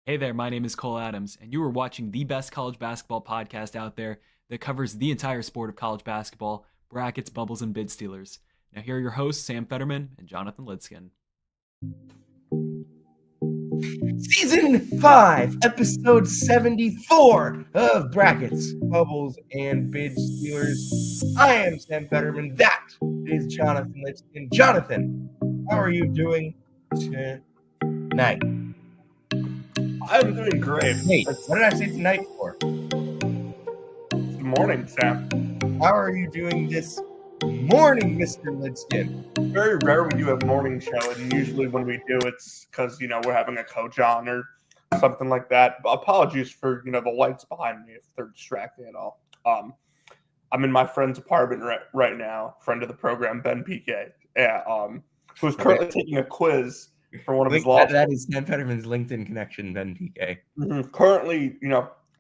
Hey there, my name is Cole Adams, and you are watching the best college basketball podcast out there that covers the entire sport of college basketball, brackets, bubbles, and bid stealers. Now, here are your hosts, Sam Fetterman and Jonathan Lidskin. Season 5, episode 74 of Brackets, Bubbles, and Bid Stealers. I am Sam Fetterman. That is Jonathan Lidskin. Jonathan, how are you doing tonight? I'm doing great. Wait, what did I say tonight for? Good morning, Sam. How are you doing this morning, Mr. Lidskin? Very rare we do a morning show, and usually when we do, it's because, we're having a coach on or something like that. But apologies for, the lights behind me if they're distracting at all. I'm in my friend's apartment right now, friend of the program, Ben PK, who's currently taking a quiz for one of his law. That is Sam Fetterman's LinkedIn connection, Ben PK. Mm-hmm. Currently,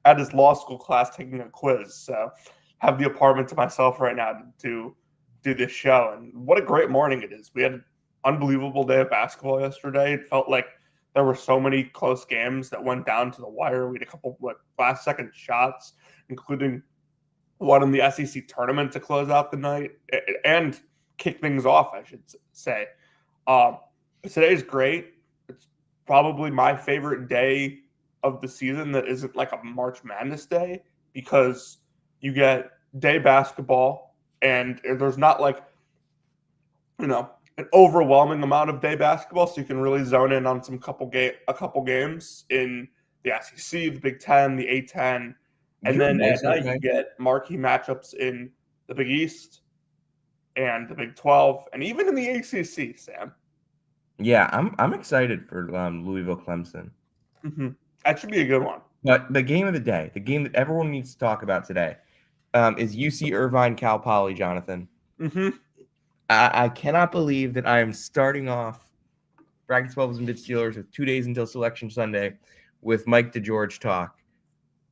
at his law school class taking a quiz. So have the apartment to myself right now to do this show. And what a great morning it is. We had an unbelievable day of basketball yesterday. It felt like there were so many close games that went down to the wire. We had a couple last-second shots, including one in the SEC tournament to close out the night and kick things off, I should say. Today's great. It's probably my favorite day of the season that isn't like a March Madness day because you get day basketball and there's not like, an overwhelming amount of day basketball, so you can really zone in on a couple games in the SEC, the Big Ten, the A10, and then at night you get marquee matchups in the Big East and the Big 12, and even in the ACC, Sam. Yeah, I'm excited for Louisville Clemson. Mm-hmm. That should be a good one. But the game of the day, the game that everyone needs to talk about today, is UC Irvine Cal Poly, Jonathan. Mm-hmm. I cannot believe that I am starting off Brackets, Bubbles, and Bid Stealers with 2 days until Selection Sunday with Mike DeGeorge talk.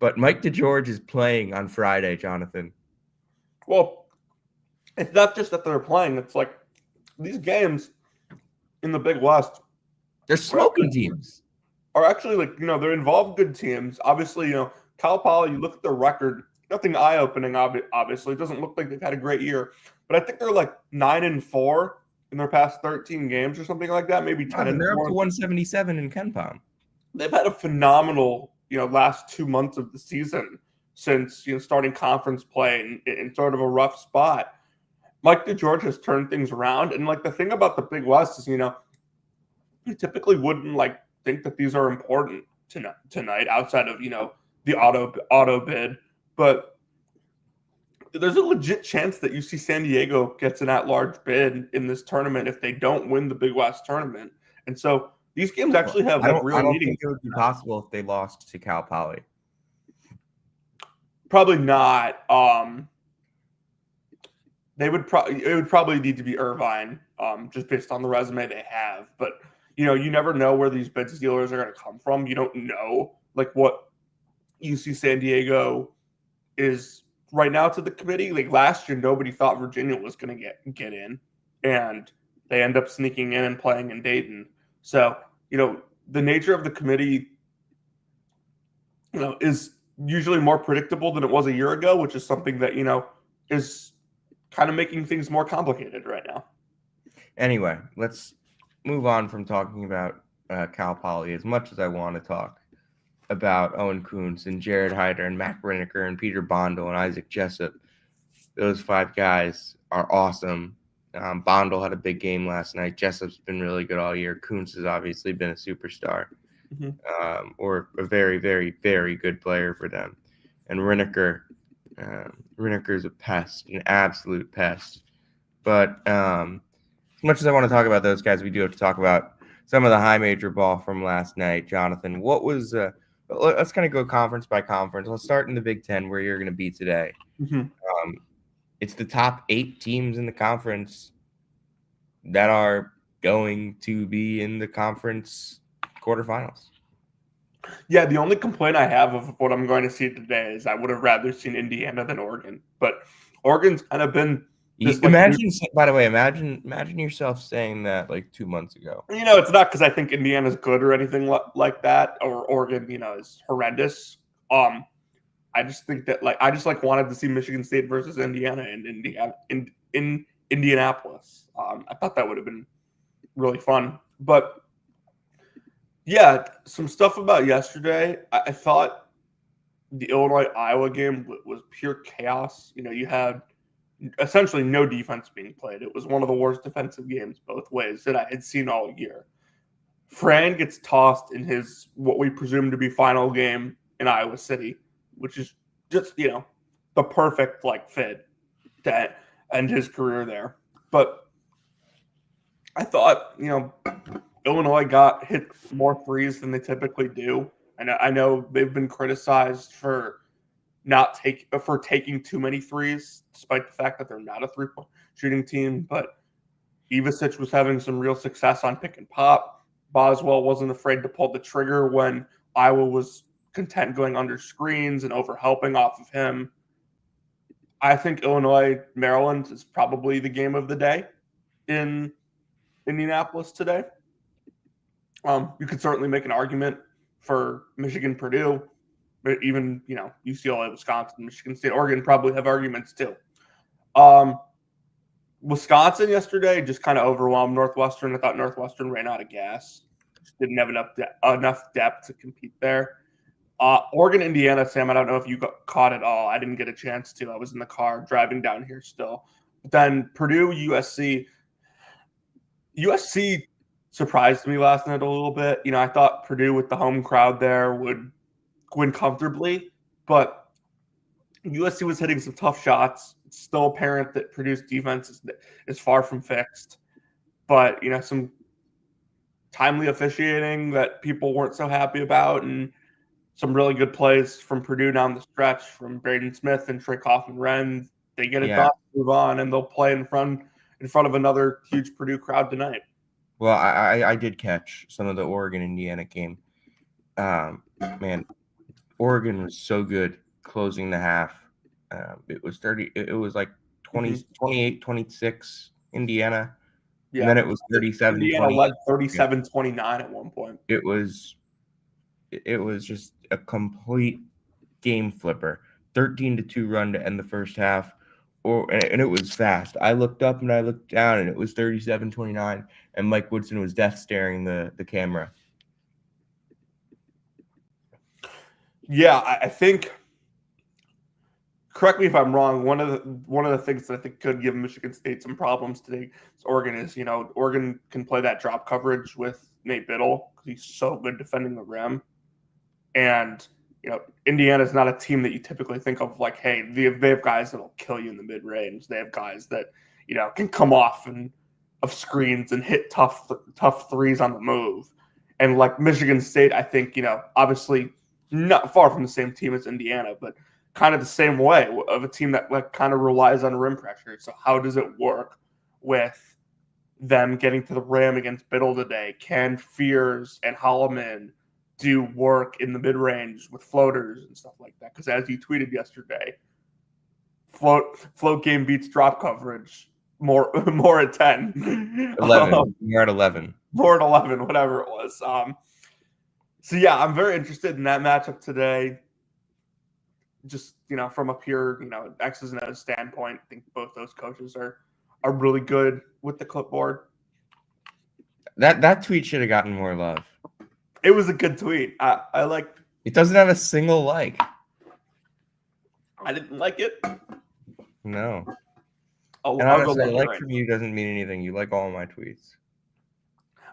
But Mike DeGeorge is playing on Friday, Jonathan. Well, it's not just that they're playing. It's like these games in the Big West, they're smoking teams. Are actually they're involved good teams. Obviously, Cal Poly, you look at their record, nothing eye-opening, obviously. It doesn't look like they've had a great year. But I think they're 9-4 in their past 13 games or something like that, maybe 10-4. They're up to 177 in KenPom. They've had a phenomenal, last 2 months of the season since, starting conference play in sort of a rough spot. Mike DeGeorge has turned things around. And, the thing about the Big West is, you typically wouldn't, think that these are important tonight outside of, the auto bid. But there's a legit chance that UC San Diego gets an at-large bid in this tournament if they don't win the Big West tournament. And so these games actually have real meaning. I don't think it would be possible if they lost to Cal Poly. Probably not. It would probably need to be Irvine, just based on the resume they have. But you never know where these bid stealers are going to come from. You don't know what UC San Diego is right now to the committee. Last year, nobody thought Virginia was going to get in, and they end up sneaking in and playing in Dayton. So the nature of the committee, is usually more predictable than it was a year ago, which is something that is kind of making things more complicated right now. Anyway, let's move on from talking about Cal Poly as much as I want to talk about Owen Kuntz and Jared Hyder and Mac Riniker and Peter Bondel and Isaac Jessup. Those 5 guys are awesome. Bondel had a big game last night. Jessup's been really good all year. Kuntz has obviously been a superstar, or a very, very, very good player for them. And Riniker is a pest, an absolute pest. But as much as I want to talk about those guys, we do have to talk about some of the high major ball from last night. Jonathan, what was let's kind of go conference by conference. Let's start in the Big Ten, where you're going to be today. Mm-hmm. It's the top 8 teams in the conference that are going to be in the conference quarterfinals. Yeah, the only complaint I have of what I'm going to see today is I would have rather seen Indiana than Oregon. But Oregon's kind of been Imagine, by the way, imagine yourself saying that like 2 months ago. It's not because I think Indiana's good or anything like that, or Oregon, is horrendous. I just think that I just wanted to see Michigan State versus Indiana in Indianapolis. I thought that would have been really fun. But yeah, some stuff about yesterday. I thought the Illinois-Iowa game was pure chaos. You had essentially no defense being played. It was one of the worst defensive games both ways that I had seen all year. Fran gets tossed in his what we presume to be final game in Iowa City, which is just, the perfect fit to end his career there. But I thought, Illinois got hit more threes than they typically do. And I know they've been criticized for taking too many threes, despite the fact that they're not a three-point shooting team. But Ivasic was having some real success on pick and pop. Boswell wasn't afraid to pull the trigger when Iowa was content going under screens and overhelping off of him. I think Illinois-Maryland is probably the game of the day in Indianapolis today. You could certainly make an argument for Michigan-Purdue, but even, UCLA, Wisconsin, Michigan State, Oregon probably have arguments too. Wisconsin yesterday just kind of overwhelmed Northwestern. I thought Northwestern ran out of gas. Just didn't have enough depth to compete there. Oregon, Indiana, Sam, I don't know if you caught it all. I didn't get a chance to. I was in the car driving down here still. But then Purdue, USC. USC surprised me last night a little bit. I thought Purdue with the home crowd there would win comfortably, but USC was hitting some tough shots. It's still apparent that Purdue's defense is far from fixed. But, some timely officiating that people weren't so happy about, and some really good plays from Purdue down the stretch from Braden Smith and Trey Kaufman-Renn. They get it done, move on, and they'll play in front of another huge Purdue crowd tonight. Well, I did catch some of the Oregon-Indiana game. Man, Oregon was so good closing the half. It was 30. It was like 28-26 Indiana. Yeah. And then it was 37. Indiana led 37-29 at one point. It was just a complete game flipper. 13-2 run to end the first half. And it was fast. I looked up and I looked down, and it was 37-29, and Mike Woodson was death staring the camera. Yeah, I think. Correct me if I'm wrong. One of the things that I think could give Michigan State some problems today is Oregon. Oregon can play that drop coverage with Nate Biddle because he's so good defending the rim, and Indiana's not a team that you typically think of like, hey, they have guys that'll kill you in the mid-range. They have guys that, can come off of screens and hit tough threes on the move. And like Michigan State, I think, obviously not far from the same team as Indiana, but kind of the same way of a team that kind of relies on rim pressure. So how does it work with them getting to the rim against Biddle today? Can Fears and Holloman do work in the mid-range with floaters and stuff like that? Because as you tweeted yesterday, float game beats drop coverage more at 10. 11. You're at 11. More at 11, whatever it was. So yeah, I'm very interested in that matchup today. Just, from a pure, X's and O's standpoint, I think both those coaches are really good with the clipboard. That tweet should have gotten more love. It was a good tweet. I like. It doesn't have a single like. I didn't like it. No. And honestly, like from you doesn't mean anything. You like all my tweets.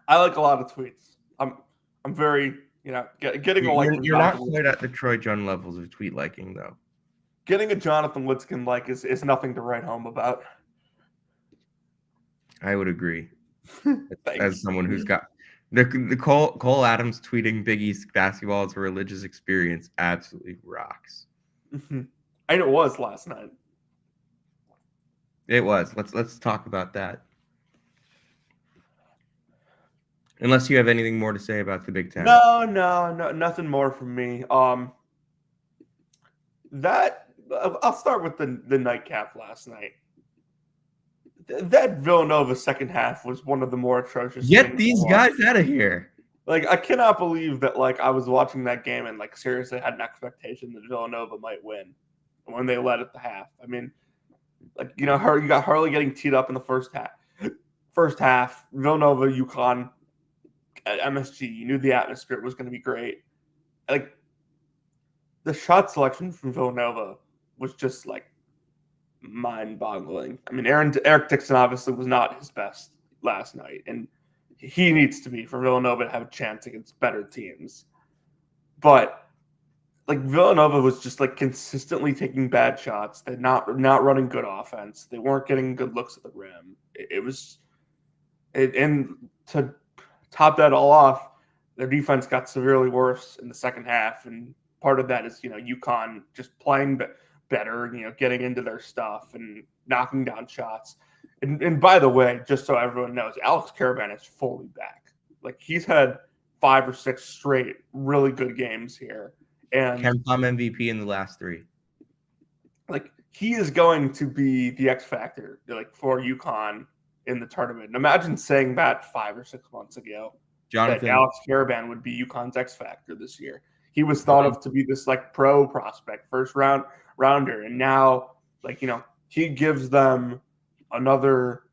I like a lot of tweets. I'm very, getting a like. You're not quite at the Troy John levels of tweet liking, though. Getting a Jonathan Litzkin like is nothing to write home about. I would agree. As someone who's got the Cole Adams tweeting Big East basketball as a religious experience absolutely rocks. Mm-hmm. And it was last night. It was. Let's talk about that. Unless you have anything more to say about the Big Ten. No, nothing more from me. That I'll start with the nightcap last night. That Villanova second half was one of the more atrocious. Get these guys out of here. Like, I cannot believe that, like, I was watching that game and, like, seriously had an expectation that Villanova might win when they led at the half. I mean, like, you got Harley getting teed up in the first half. First half, Villanova, UConn, at MSG, you knew the atmosphere was going to be great. Like, the shot selection from Villanova was just, like, mind-boggling. I mean, Eric Dixon obviously was not his best last night, and he needs to be for Villanova to have a chance against better teams. But like Villanova was just like consistently taking bad shots. They're not running good offense. They weren't getting good looks at the rim. And to top that all off, their defense got severely worse in the second half. And part of that is, UConn just playing better, getting into their stuff and knocking down shots. And by the way, just so everyone knows, Alex Caravan is fully back. Like, he's had 5 or 6 straight really good games here. And KenPom MVP in the last 3. Like, he is going to be the X factor, like, for UConn in the tournament. And imagine saying that 5 or 6 months ago, Jonathan, that Alex Caravan would be UConn's X factor this year. He was thought of to be this like pro prospect, first rounder, and now, like, he gives them another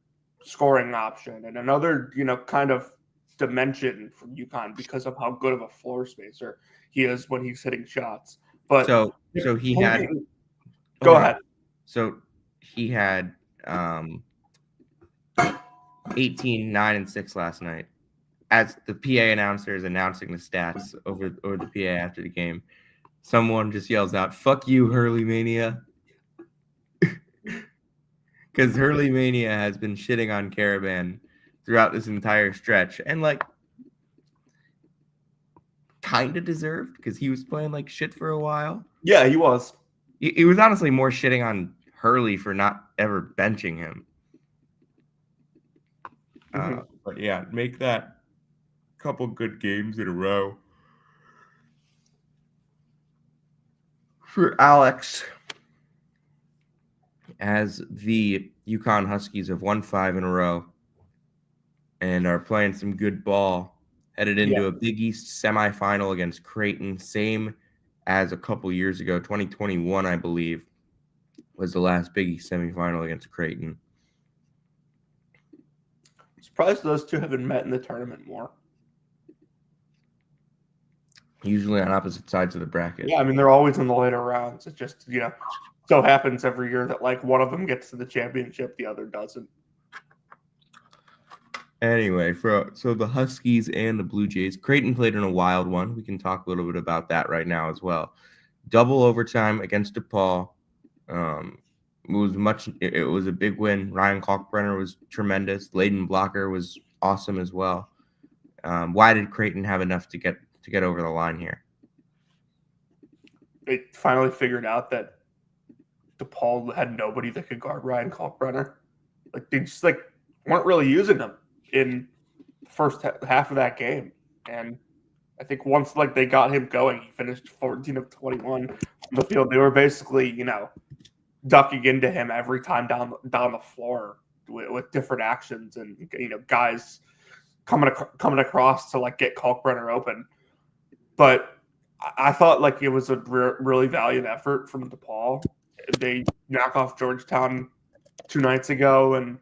scoring option and another, kind of dimension from UConn because of how good of a floor spacer he is when he's hitting shots. But so he had go ahead. So he had 18, 9, and 6 last night. As the PA announcer is announcing the stats over the PA after the game, someone just yells out, "Fuck you, Hurley Mania." Because Hurley Mania has been shitting on Caravan throughout this entire stretch. And, like, kind of deserved because he was playing like shit for a while. Yeah, he was. He was honestly more shitting on Hurley for not ever benching him. But, yeah, make that couple good games in a row for Alex, as the UConn Huskies have won 5 in a row and are playing some good ball, headed into a Big East semifinal against Creighton, same as a couple years ago. 2021, I believe, was the last Big East semifinal against Creighton. I'm surprised those two haven't met in the tournament more. Usually on opposite sides of the bracket. Yeah, I mean, they're always in the later rounds. It just, so happens every year that, like, one of them gets to the championship, the other doesn't. Anyway, so the Huskies and the Blue Jays, Creighton played in a wild one. We can talk a little bit about that right now as well. Double overtime against DePaul. It was a big win. Ryan Kalkbrenner was tremendous. Layden Blocker was awesome as well. Why did Creighton have enough to get over the line here? They finally figured out that DePaul had nobody that could guard Ryan Kalkbrenner. Like, they just weren't really using him in the first half of that game. And I think once they got him going, he finished 14 of 21 on the field. They were basically, ducking into him every time down the floor with different actions and, guys coming across to get Kalkbrenner open. But I thought it was a really valiant effort from DePaul. They knock off Georgetown 2 nights ago and,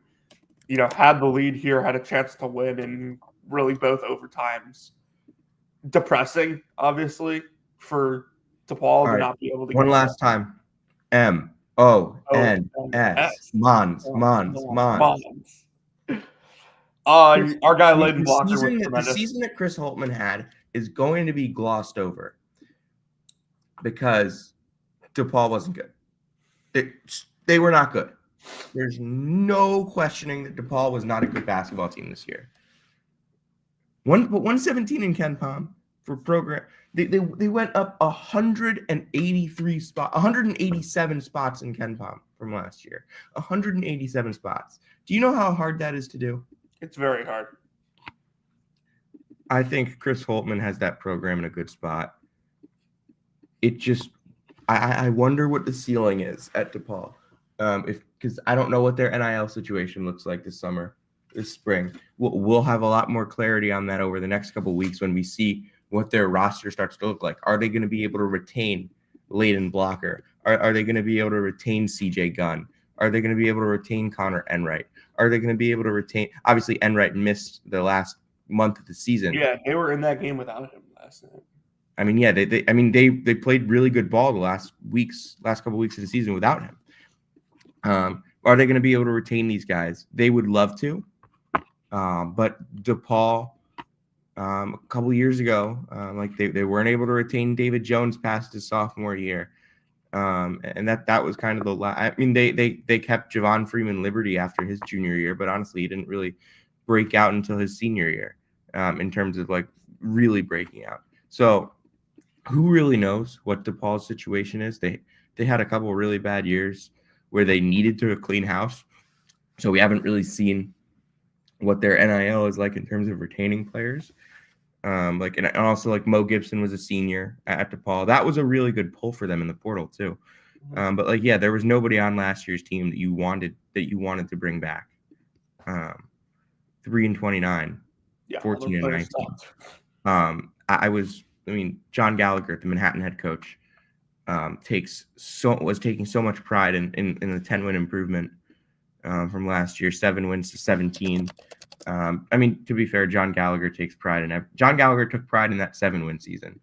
had the lead here, had a chance to win in really both overtimes. Depressing, obviously, for DePaul to not be able to get one last time. M-O-N-S. Mons. Our guy Layden Blocker was tremendous. The season that Chris Holtman had is going to be glossed over because DePaul wasn't good. They were not good. There's no questioning that DePaul was not a good basketball team this year. 117 in KenPom for program. They went up 187 spots in KenPom from last year. 187 spots. Do you know how hard that is to do? It's very hard. I think Chris Holtman has that program in a good spot. It just, I wonder what the ceiling is at DePaul. because I don't know what their NIL situation looks like this spring. We'll have a lot more clarity on that over the next couple of weeks when we see what their roster starts to look like. Are they going to be able to retain Layden Blocker? Are they going to be able to retain CJ Gunn? Are they going to be able to retain Connor Enright? Are they going to be able to retain? Obviously, Enright missed the last month of the season. Yeah, they were in that game without him last night. I mean, yeah, they played really good ball the last couple weeks of the season without him. Are they going to be able to retain these guys? They would love to, but DePaul, a couple years ago, they weren't able to retain David Jones past his sophomore year, and that was kind of the last. I mean, they kept Javon Freeman Liberty after his junior year, but honestly, he didn't really break out until his senior year, in terms of like really breaking out. So, who really knows what DePaul's situation is? They had a couple of really bad years where they needed to clean house, so we haven't really seen what their NIL is like in terms of retaining players. And also like Mo Gibson was a senior at DePaul. That was a really good pull for them in the portal too. But like, yeah, there was nobody on last year's team that you wanted to bring back. 3-29, Yeah, 14-19. John Gallagher, the Manhattan head coach, was taking so much pride in the 10-win improvement from last year, 7 wins to 17. To be fair, John Gallagher takes pride in John Gallagher took pride in that 7-win season.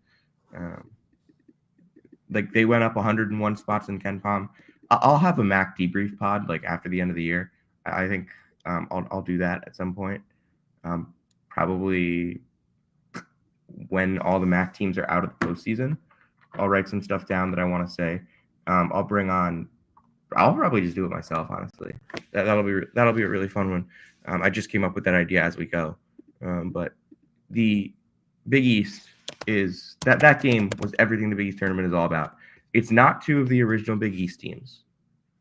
They went up 101 spots in Ken Palm. I'll have a MAC debrief pod like after the end of the year. I think I'll do that at some point. Probably when all the MAC teams are out of the postseason. I'll write some stuff down that I want to say. I'll probably just do it myself, honestly. That'll be a really fun one. I just came up with that idea as we go. But the Big East is that game was everything the Big East tournament is all about. It's not 2 of the original Big East teams.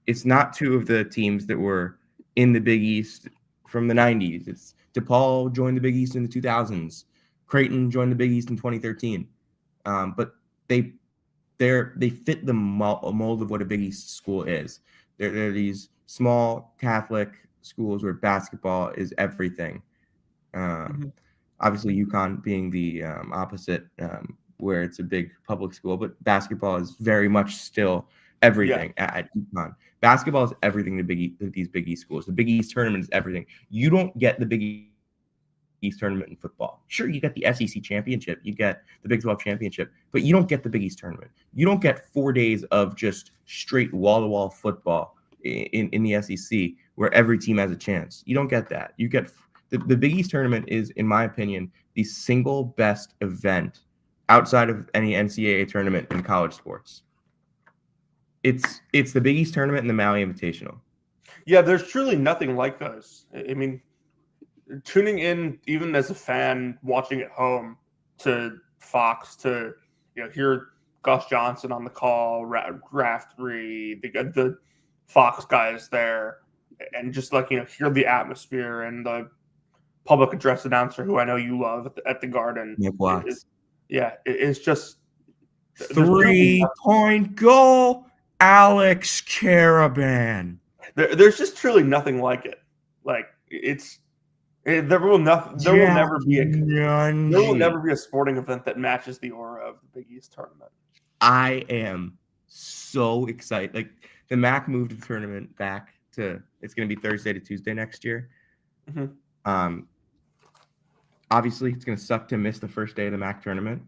It's not 2 of the teams that were in the Big East from the 90s. It's DePaul joined the Big East in the 2000s. Creighton joined the Big East in 2013. But they fit the mold of what a Big East school is. They're these small Catholic schools where basketball is everything. Obviously, UConn being the opposite, where it's a big public school, but basketball is very much still everything at UConn. Basketball is everything to these Big East schools. The Big East tournament is everything. You don't get the Big East tournament in football. Sure, you get the SEC championship, you get the Big 12 championship, but you don't get the Big East tournament. You don't get 4 days of just straight wall-to-wall football in the SEC where every team has a chance. You don't get that. You get the Big East tournament is, in my opinion, the single best event outside of any NCAA tournament in college sports. It's the Big East tournament and the Maui Invitational. Yeah, there's truly nothing like those. I mean, tuning in even as a fan, watching at home to Fox to hear Gus Johnson on the call, Raftery, the Fox guys there, and just hear the atmosphere and the public address announcer who I know you love at the Garden. Nick Watts. It's just 3-point goal, Alex Caravan. There's just truly nothing like it. There will never be a sporting event that matches the aura of the Big East tournament. I am so excited. Like, the MAC moved the tournament back to, it's going to be Thursday to Tuesday next year. Mm-hmm. Obviously, it's going to suck to miss the first day of the MAC tournament,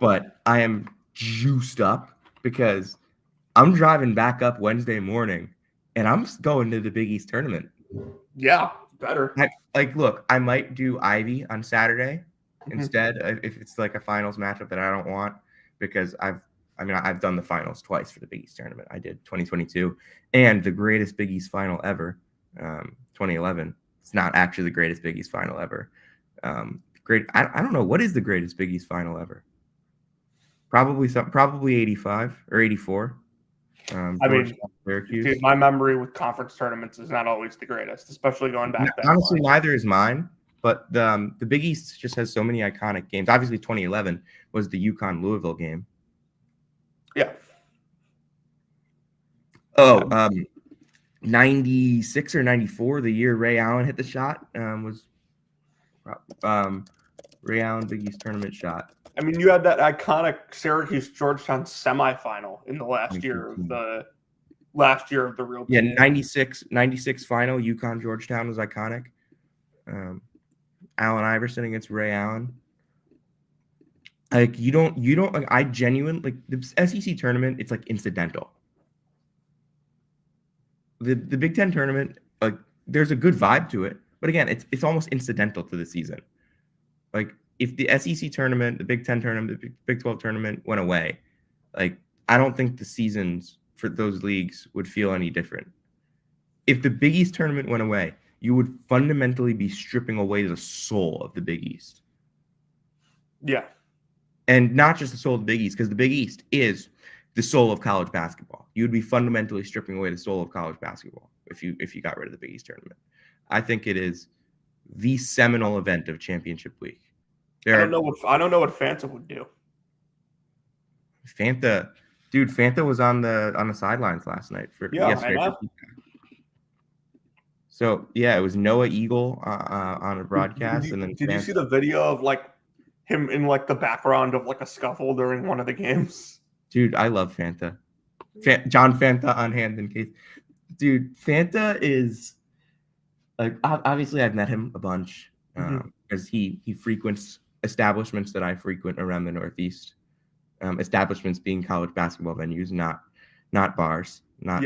but I am juiced up because I'm driving back up Wednesday morning, and I'm going to the Big East tournament. Yeah, better. Look, I might do Ivy on Saturday instead if it's like a finals matchup that I don't want, because I've done the finals twice for the Big East tournament. I did 2022 and the greatest Big East final ever, 2011. It's not actually the greatest Big East final ever. I don't know, what is the greatest Big East final ever? Probably 85 or 84. Dude, my memory with conference tournaments is not always the greatest, especially going back. Honestly, neither is mine. But the Big East just has so many iconic games. Obviously, 2011 was the UConn Louisville game. Yeah. 96 or 94, the year Ray Allen hit the shot, was Ray Allen Big East tournament shot. I mean, you had that iconic Syracuse Georgetown semifinal in the last year of 2015. the real. Yeah, 96 final. UConn Georgetown was iconic. Allen Iverson against Ray Allen. Like you don't. Like, I genuinely like the SEC tournament. It's like incidental. The Big Ten tournament, like there's a good vibe to it, but again, it's almost incidental to the season. Like if the SEC tournament, the Big Ten tournament, the Big 12 tournament went away, like I don't think the seasons for those leagues would feel any different. If the Big East tournament went away, you would fundamentally be stripping away the soul of the Big East. Yeah. And not just the soul of the Big East, because the Big East is the soul of college basketball. You would be fundamentally stripping away the soul of college basketball if you got rid of the Big East tournament. I think it is the seminal event of championship week. I don't know what Fanta would do. Fanta was on the sidelines last night for yesterday. So yeah, it was Noah Eagle on a broadcast, Did you see the video of like him in like the background of like a scuffle during one of the games? Dude, I love Fanta. John Fanta on hand in case. Dude, Fanta is like obviously I've met him a bunch because he frequents establishments that I frequent around the Northeast. Establishments being college basketball venues, not bars, not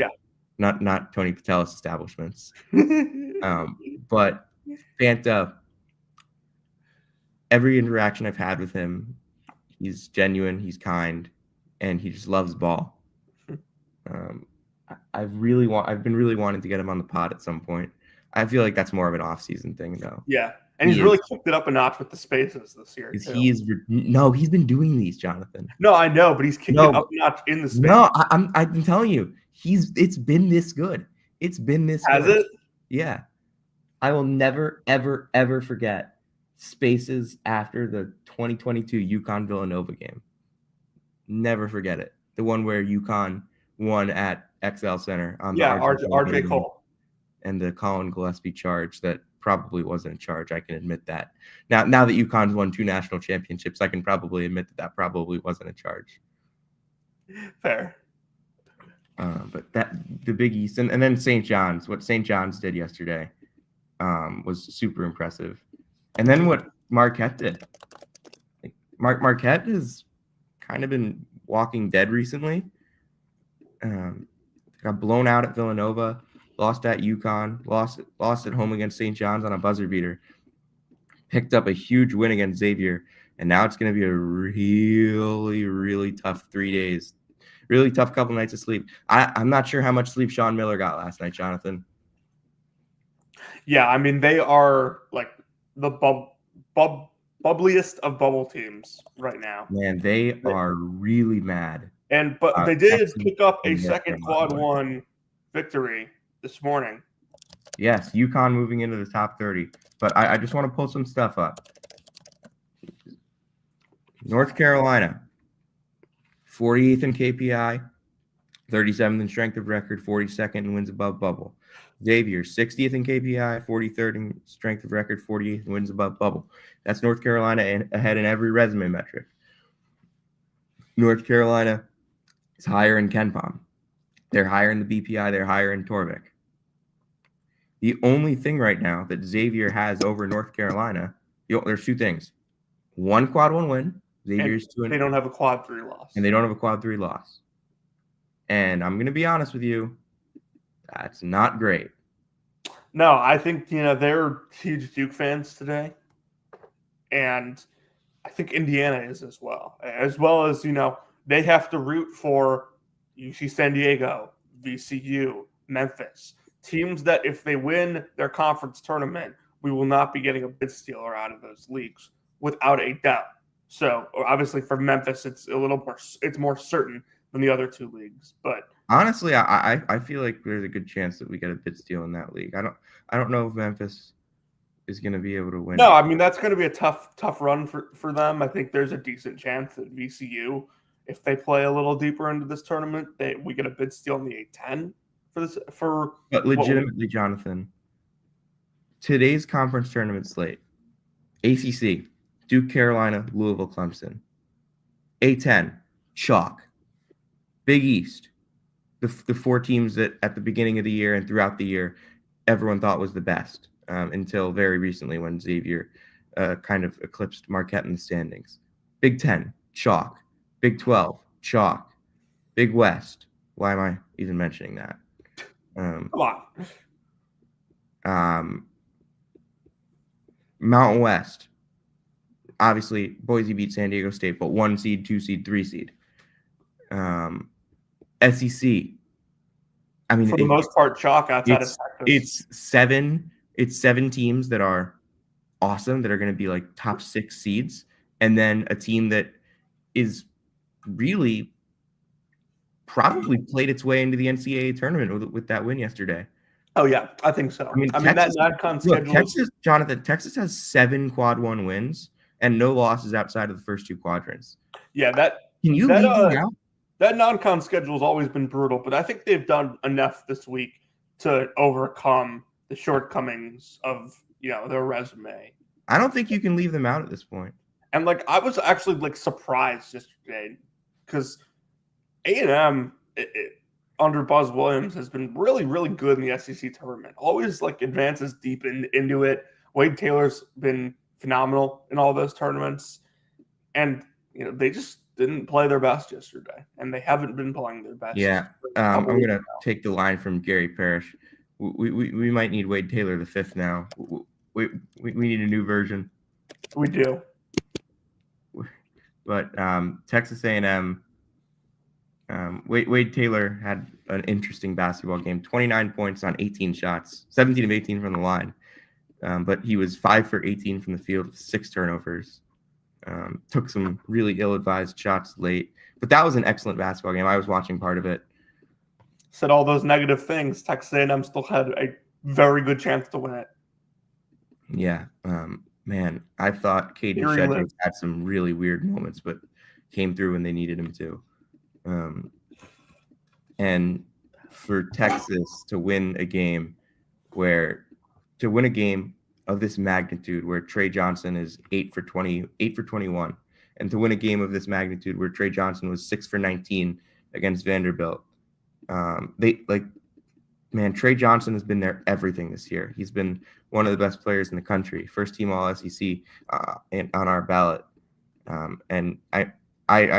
Tony Patelis establishments. But Fanta, every interaction I've had with him, he's genuine, he's kind, and he just loves ball. I've been really wanting to get him on the pod at some point. I feel like that's more of an off-season thing, though. Yeah, and he's really kicked it up a notch with the spaces this year. He's been doing these, Jonathan. No, I know, but he's kicked it up a notch in the spaces. No, I've been telling you, it's been this good. It's been this good. Has it? Yeah. I will never, ever, ever forget spaces after the 2022 UConn Villanova game. Never forget it. The one where UConn won at XL Center on the RJ Cole and the Colin Gillespie charge that probably wasn't a charge. I can admit that. Now that UConn's won 2 national championships, I can probably admit that probably wasn't a charge. Fair. But the Big East and then St. John's, what St. John's did yesterday was super impressive. And then what Marquette did. Marquette has kind of been walking dead recently. Got blown out at Villanova, lost at UConn, lost at home against St. John's on a buzzer beater, picked up a huge win against Xavier, and now it's going to be a really, really tough 3 days. Really tough couple nights of sleep. I'm not sure how much sleep Sean Miller got last night, Jonathan. Yeah, I mean, they are like the bubbliest of bubble teams right now. Man, they are really mad. But they did pick up a second quad one victory this morning. Yes, UConn moving into the top 30. But I just want to pull some stuff up. North Carolina, 48th in KPI, 37th in strength of record, 42nd in wins above bubble. Xavier, 60th in KPI, 43rd in strength of record, 48th in wins above bubble. That's North Carolina ahead in every resume metric. North Carolina is higher in KenPom. They're higher in the BPI. They're higher in Torvik. The only thing right now that Xavier has over North Carolina, there's 2 things. 1 quad 1 win. Xavier's 2. They don't have a quad 3 loss. And they don't have a quad 3 loss. And I'm going to be honest with you, that's not great. No, I think, they're huge Duke fans today. And I think Indiana is as well. As well as, they have to root for UC San Diego, VCU, Memphis. Teams that if they win their conference tournament, we will not be getting a bid stealer out of those leagues without a doubt. So obviously for Memphis, it's more certain than the other 2 leagues. But honestly, I feel like there's a good chance that we get a bid steal in that league. I don't know if Memphis is going to be able to win. No, I mean that's going to be a tough run for them. I think there's a decent chance that VCU, if they play a little deeper into this tournament, we get a bid steal in the A10 for this for. But legitimately, Jonathan, today's conference tournament slate: ACC, Duke, Carolina, Louisville, Clemson. A10, chalk. Big East, the four teams that at the beginning of the year and throughout the year everyone thought was the best until very recently when Xavier kind of eclipsed Marquette in the standings. Big 10, chalk. Big 12, chalk. Big West. Why am I even mentioning that? Come on. Mountain West. Obviously, Boise beat San Diego State, but 1 seed, 2 seed, 3 seed. SEC. I mean, for the most part, chalk outside of Texas. It's seven teams that are awesome, that are going to be like top 6 seeds, and then a team that is really probably played its way into the NCAA tournament with that win yesterday. Oh yeah, I think so. I mean Texas, that non-con schedule. Texas has 7 quad 1 wins and no losses outside of the first 2 quadrants. Yeah, leave them out? That non-con schedule has always been brutal, but I think they've done enough this week to overcome the shortcomings of their resume. I don't think you can leave them out at this point. And I was actually surprised yesterday because A&M under Buzz Williams has been really, really good in the SEC tournament. Always advances deep into it. Wade Taylor's been phenomenal in all those tournaments, and they just didn't play their best yesterday, and they haven't been playing their best. Yeah, I'm going to take the line from Gary Parrish. We might need Wade Taylor the 5th now. We need a new version. We do. But Texas A&M, Wade Taylor had an interesting basketball game. 29 points on 18 shots, 17 of 18 from the line. But he was 5 for 18 from the field with 6 turnovers. Took some really ill-advised shots late. But that was an excellent basketball game. I was watching part of it. Said all those negative things. Texas A&M still had a very good chance to win it. Yeah. Man, I thought Caden Shedrick had some really weird moments, but came through when they needed him to. And for Texas to win a game of this magnitude where Trey Johnson is 8 for 21, and to win a game of this magnitude where Trey Johnson was 6 for 19 against Vanderbilt. Trey Johnson has been their everything this year. He's been one of the best players in the country, first team All SEC on our ballot. And I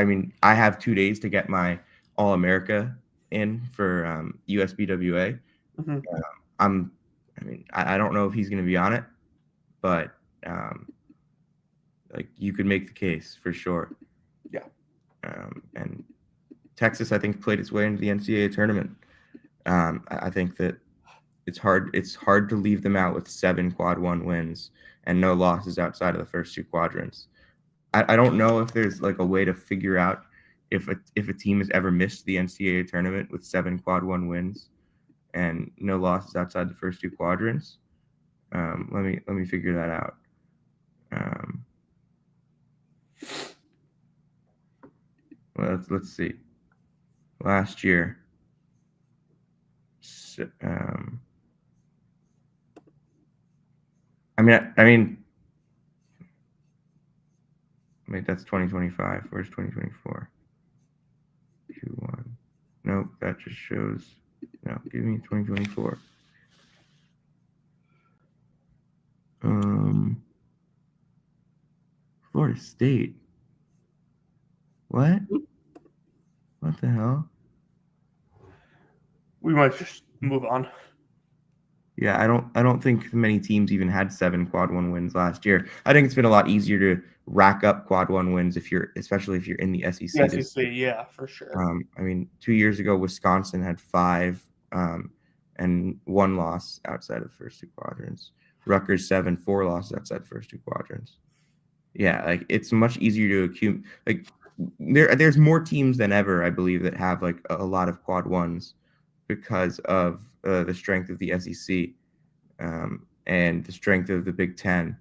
mean, I have 2 days to get my All America in for USBWA. Mm-hmm. I don't know if he's going to be on it, but you could make the case for sure. Yeah. And Texas, I think, played its way into the NCAA tournament. I think that it's hard to leave them out with 7 quad 1 wins and no losses outside of the first 2 quadrants. I don't know if there's a way to figure out if a team has ever missed the NCAA tournament with 7 quad 1 wins and no losses outside the first 2 quadrants. Let me figure that out. Well, let's see. Last year, that's 2025. Where's 2024? 2-1. Nope, that just shows. No, give me 2024. Florida State. What? What the hell? We might just move on. Yeah, I don't think many teams even had 7 quad 1 wins last year. I think it's been a lot easier to rack up quad 1 wins especially if you're in the SEC. The SEC, yeah, for sure. 2 years ago, Wisconsin had 5 and 1 loss outside of the first 2 quadrants. Rutgers 7, 4 losses outside the first 2 quadrants. Yeah, it's much easier to accumulate. There's more teams than ever, I believe, that have a lot of quad 1s because of the strength of the SEC and the strength of the Big Ten.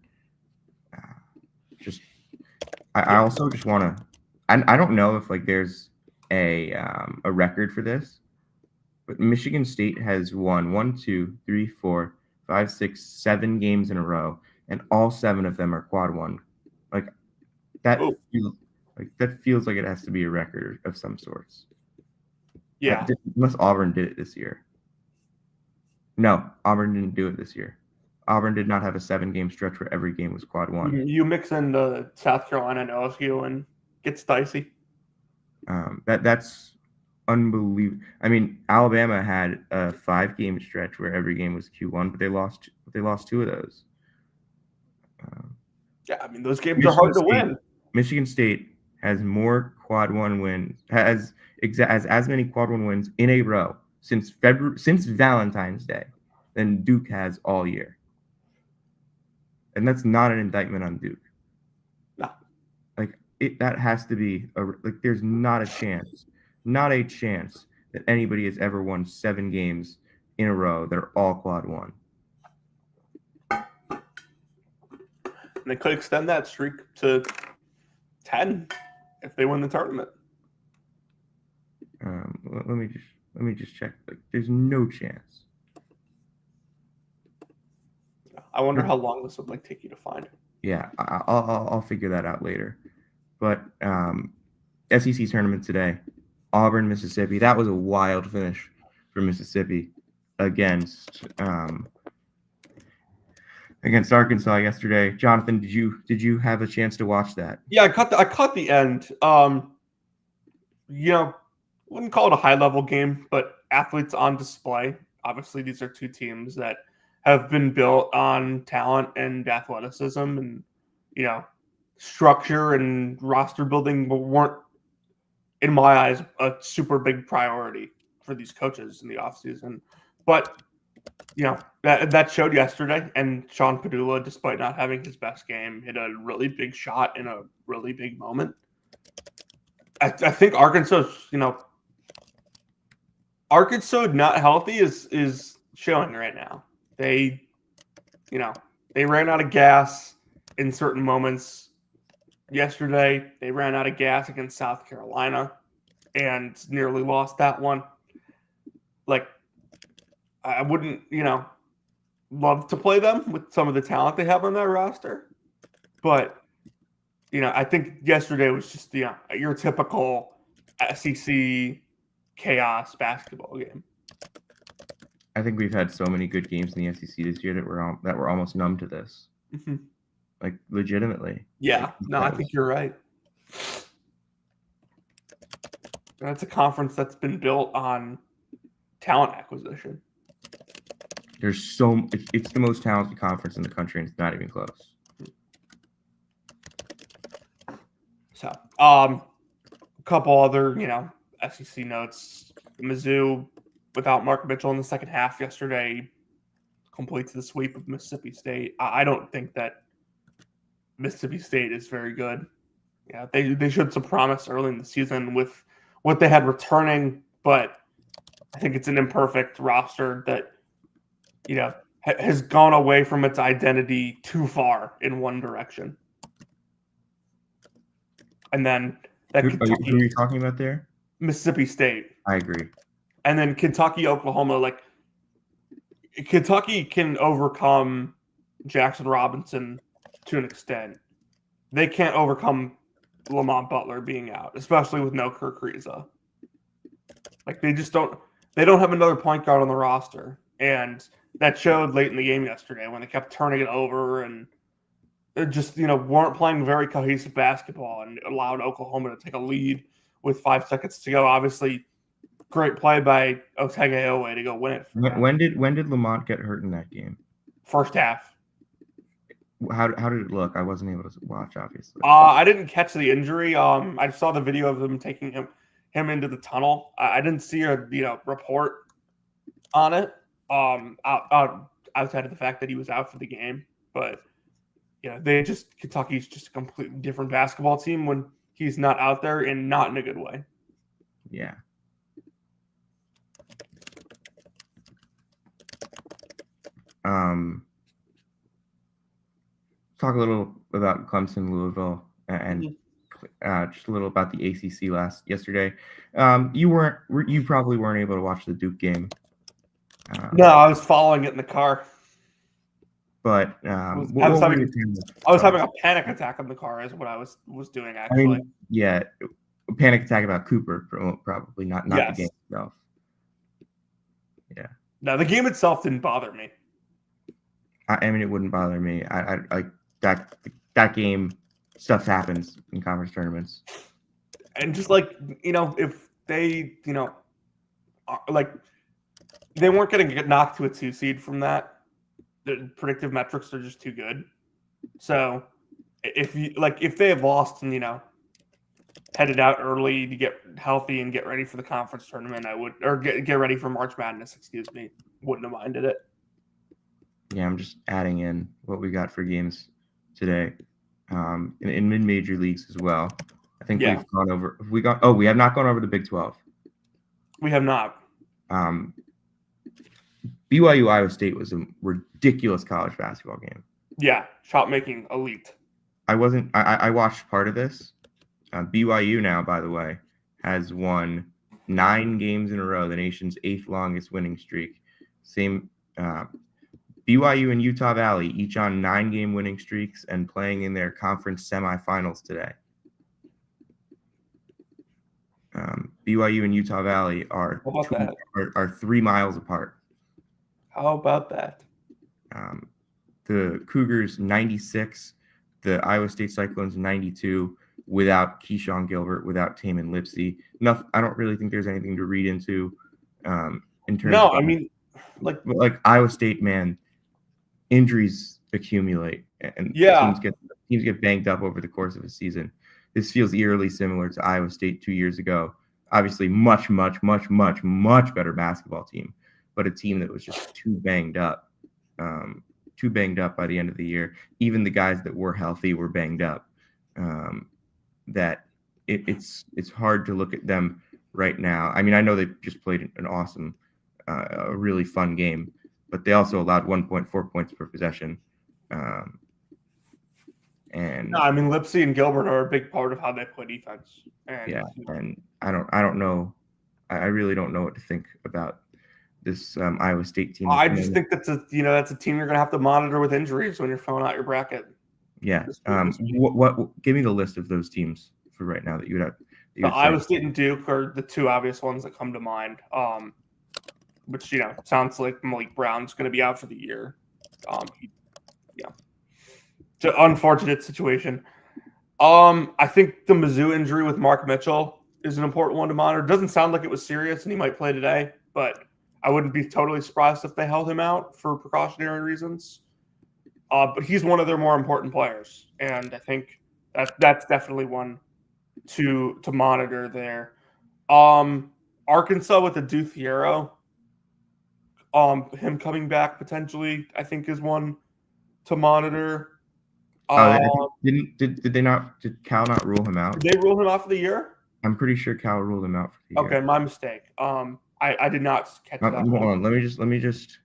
I also just want to. I don't know if there's a record for this, But Michigan State has won 1, 2, 3, 4, 5, 6, 7 games in a row, and all 7 of them are quad one. Like that Oh. feels like it has to be a record of some sorts. Yeah. Unless Auburn did it this year. No, Auburn didn't do it this year. Auburn did not have a 7-game stretch where every game was quad one. You mix in the South Carolina and OSU and gets dicey. That's unbelievable. I mean, Alabama had a 5-game stretch where every game was Q1, but they lost 2 of those. Yeah, I mean, those games are hard to win. Michigan State has more quad one wins, has as many quad one wins in a row since Valentine's Day than Duke has all year. And that's not an indictment on Duke. No. That has to be there's not a chance that anybody has ever won 7 games in a row that are all quad one. And they could extend that streak to 10 if they win the tournament. Let me just check. There's no chance. I wonder how long this would take you to find it. Yeah, I'll figure that out later. But SEC tournament today, Auburn, Mississippi. That was a wild finish for Mississippi against Arkansas yesterday. Jonathan, did you have a chance to watch that? Yeah, I caught the end. Wouldn't call it a high level game, but athletes on display. Obviously, these are two teams that have been built on talent and athleticism, and structure and roster building weren't, in my eyes, a super big priority for these coaches in the offseason. But that showed yesterday, and Sean Padula, despite not having his best game, hit a really big shot in a really big moment. I think Arkansas not healthy is showing right now. They ran out of gas in certain moments yesterday. They ran out of gas against South Carolina and nearly lost that one. I wouldn't, love to play them with some of the talent they have on their roster. But, I think yesterday was just your typical SEC chaos basketball game. I think we've had so many good games in the SEC this year that we're almost numb to this. Mm-hmm. Legitimately. Yeah, I think you're right. That's a conference that's been built on talent acquisition. It's the most talented conference in the country, and it's not even close. So, a couple other, SEC notes. Mizzou, without Mark Mitchell in the second half yesterday, completes the sweep of Mississippi State. I don't think that Mississippi State is very good. Yeah, they showed some promise early in the season with what they had returning, but I think it's an imperfect roster that, has gone away from its identity too far in one direction. And then who are you talking about there? Mississippi State. I agree. And then Kentucky, Oklahoma. Kentucky can overcome Jackson Robinson to an extent. They can't overcome Lamont Butler being out, especially with no Kirk Reza. They don't have another point guard on the roster. And that showed late in the game yesterday when they kept turning it over and just, weren't playing very cohesive basketball and allowed Oklahoma to take a lead with 5 seconds to go. Obviously, great play by Otega to go win it. When did Lamont get hurt in that game? First half. How did it look? I wasn't able to watch, obviously. I didn't catch the injury. I saw the video of them taking him into the tunnel. I didn't see a report on it. Outside of the fact that he was out for the game, but Kentucky's just a completely different basketball team when he's not out there, and not in a good way. Yeah. Talk a little about Clemson, Louisville, and just a little about the ACC yesterday. You probably weren't able to watch the Duke game. No, I was following it in the car. But I was having a panic attack in the car is what I was doing, actually. I mean, yeah, a panic attack about Cooper, probably not Yes. the game itself. Yeah. No, the game itself didn't bother me. I mean, it wouldn't bother me. I like that game. Stuff happens in conference tournaments. And just like, if they, like they weren't going to get knocked to a 2 seed from that. The predictive metrics are just too good. So if they have lost and, headed out early to get healthy and get ready for the conference tournament, I would, or get ready for March Madness, excuse me, wouldn't have minded it. Yeah, I'm just adding in what we got for games today. In mid-major leagues as well. I think we've gone over. We have not gone over the Big 12. We have not. BYU Iowa State was a ridiculous college basketball game. Yeah, shot making elite. I watched part of this. BYU now, by the way, has won 9 games in a row, the nation's 8th longest winning streak. Same. BYU and Utah Valley each on 9-game winning streaks and playing in their conference semifinals today. BYU and Utah Valley are 3 miles apart. How about that? The Cougars 96, the Iowa State Cyclones 92, without Keyshawn Gilbert, without Taman Lipsey. I don't really think there's anything to read into. In terms no, of, I mean, like Iowa State, man, injuries accumulate and teams get banged up over the course of a season. This feels eerily similar to Iowa State 2 years ago. Obviously, much better basketball team, but a team that was just too banged up by the end of the year. Even the guys that were healthy were banged up. That it's hard to look at them right now. I mean, I know they just played an awesome, a really fun game, but they also allowed 1.4 points per possession. And no, I mean, Lipsey and Gilbert are a big part of how they play defense. And I don't know. I really don't know what to think about this Iowa State team. I just think that's a team you're going to have to monitor with injuries when you're filling out your bracket. Yeah. What? Give me the list of those teams for right now that you would have. Iowa State and Duke are the 2 obvious ones that come to mind. Which sounds like Malik Brown's going to be out for the year. It's an unfortunate situation. I think the Mizzou injury with Mark Mitchell is an important one to monitor. It doesn't sound like it was serious, and he might play today, but I wouldn't be totally surprised if they held him out for precautionary reasons. But he's one of their more important players, and I think that's definitely one to monitor there. Arkansas with the Duthiero, him coming back potentially, I think is one to monitor. Did Cal not rule him out? Did they rule him out for the year? I'm pretty sure Cal ruled him out for the year. Okay, my mistake. I did not catch that. Hold on, let me just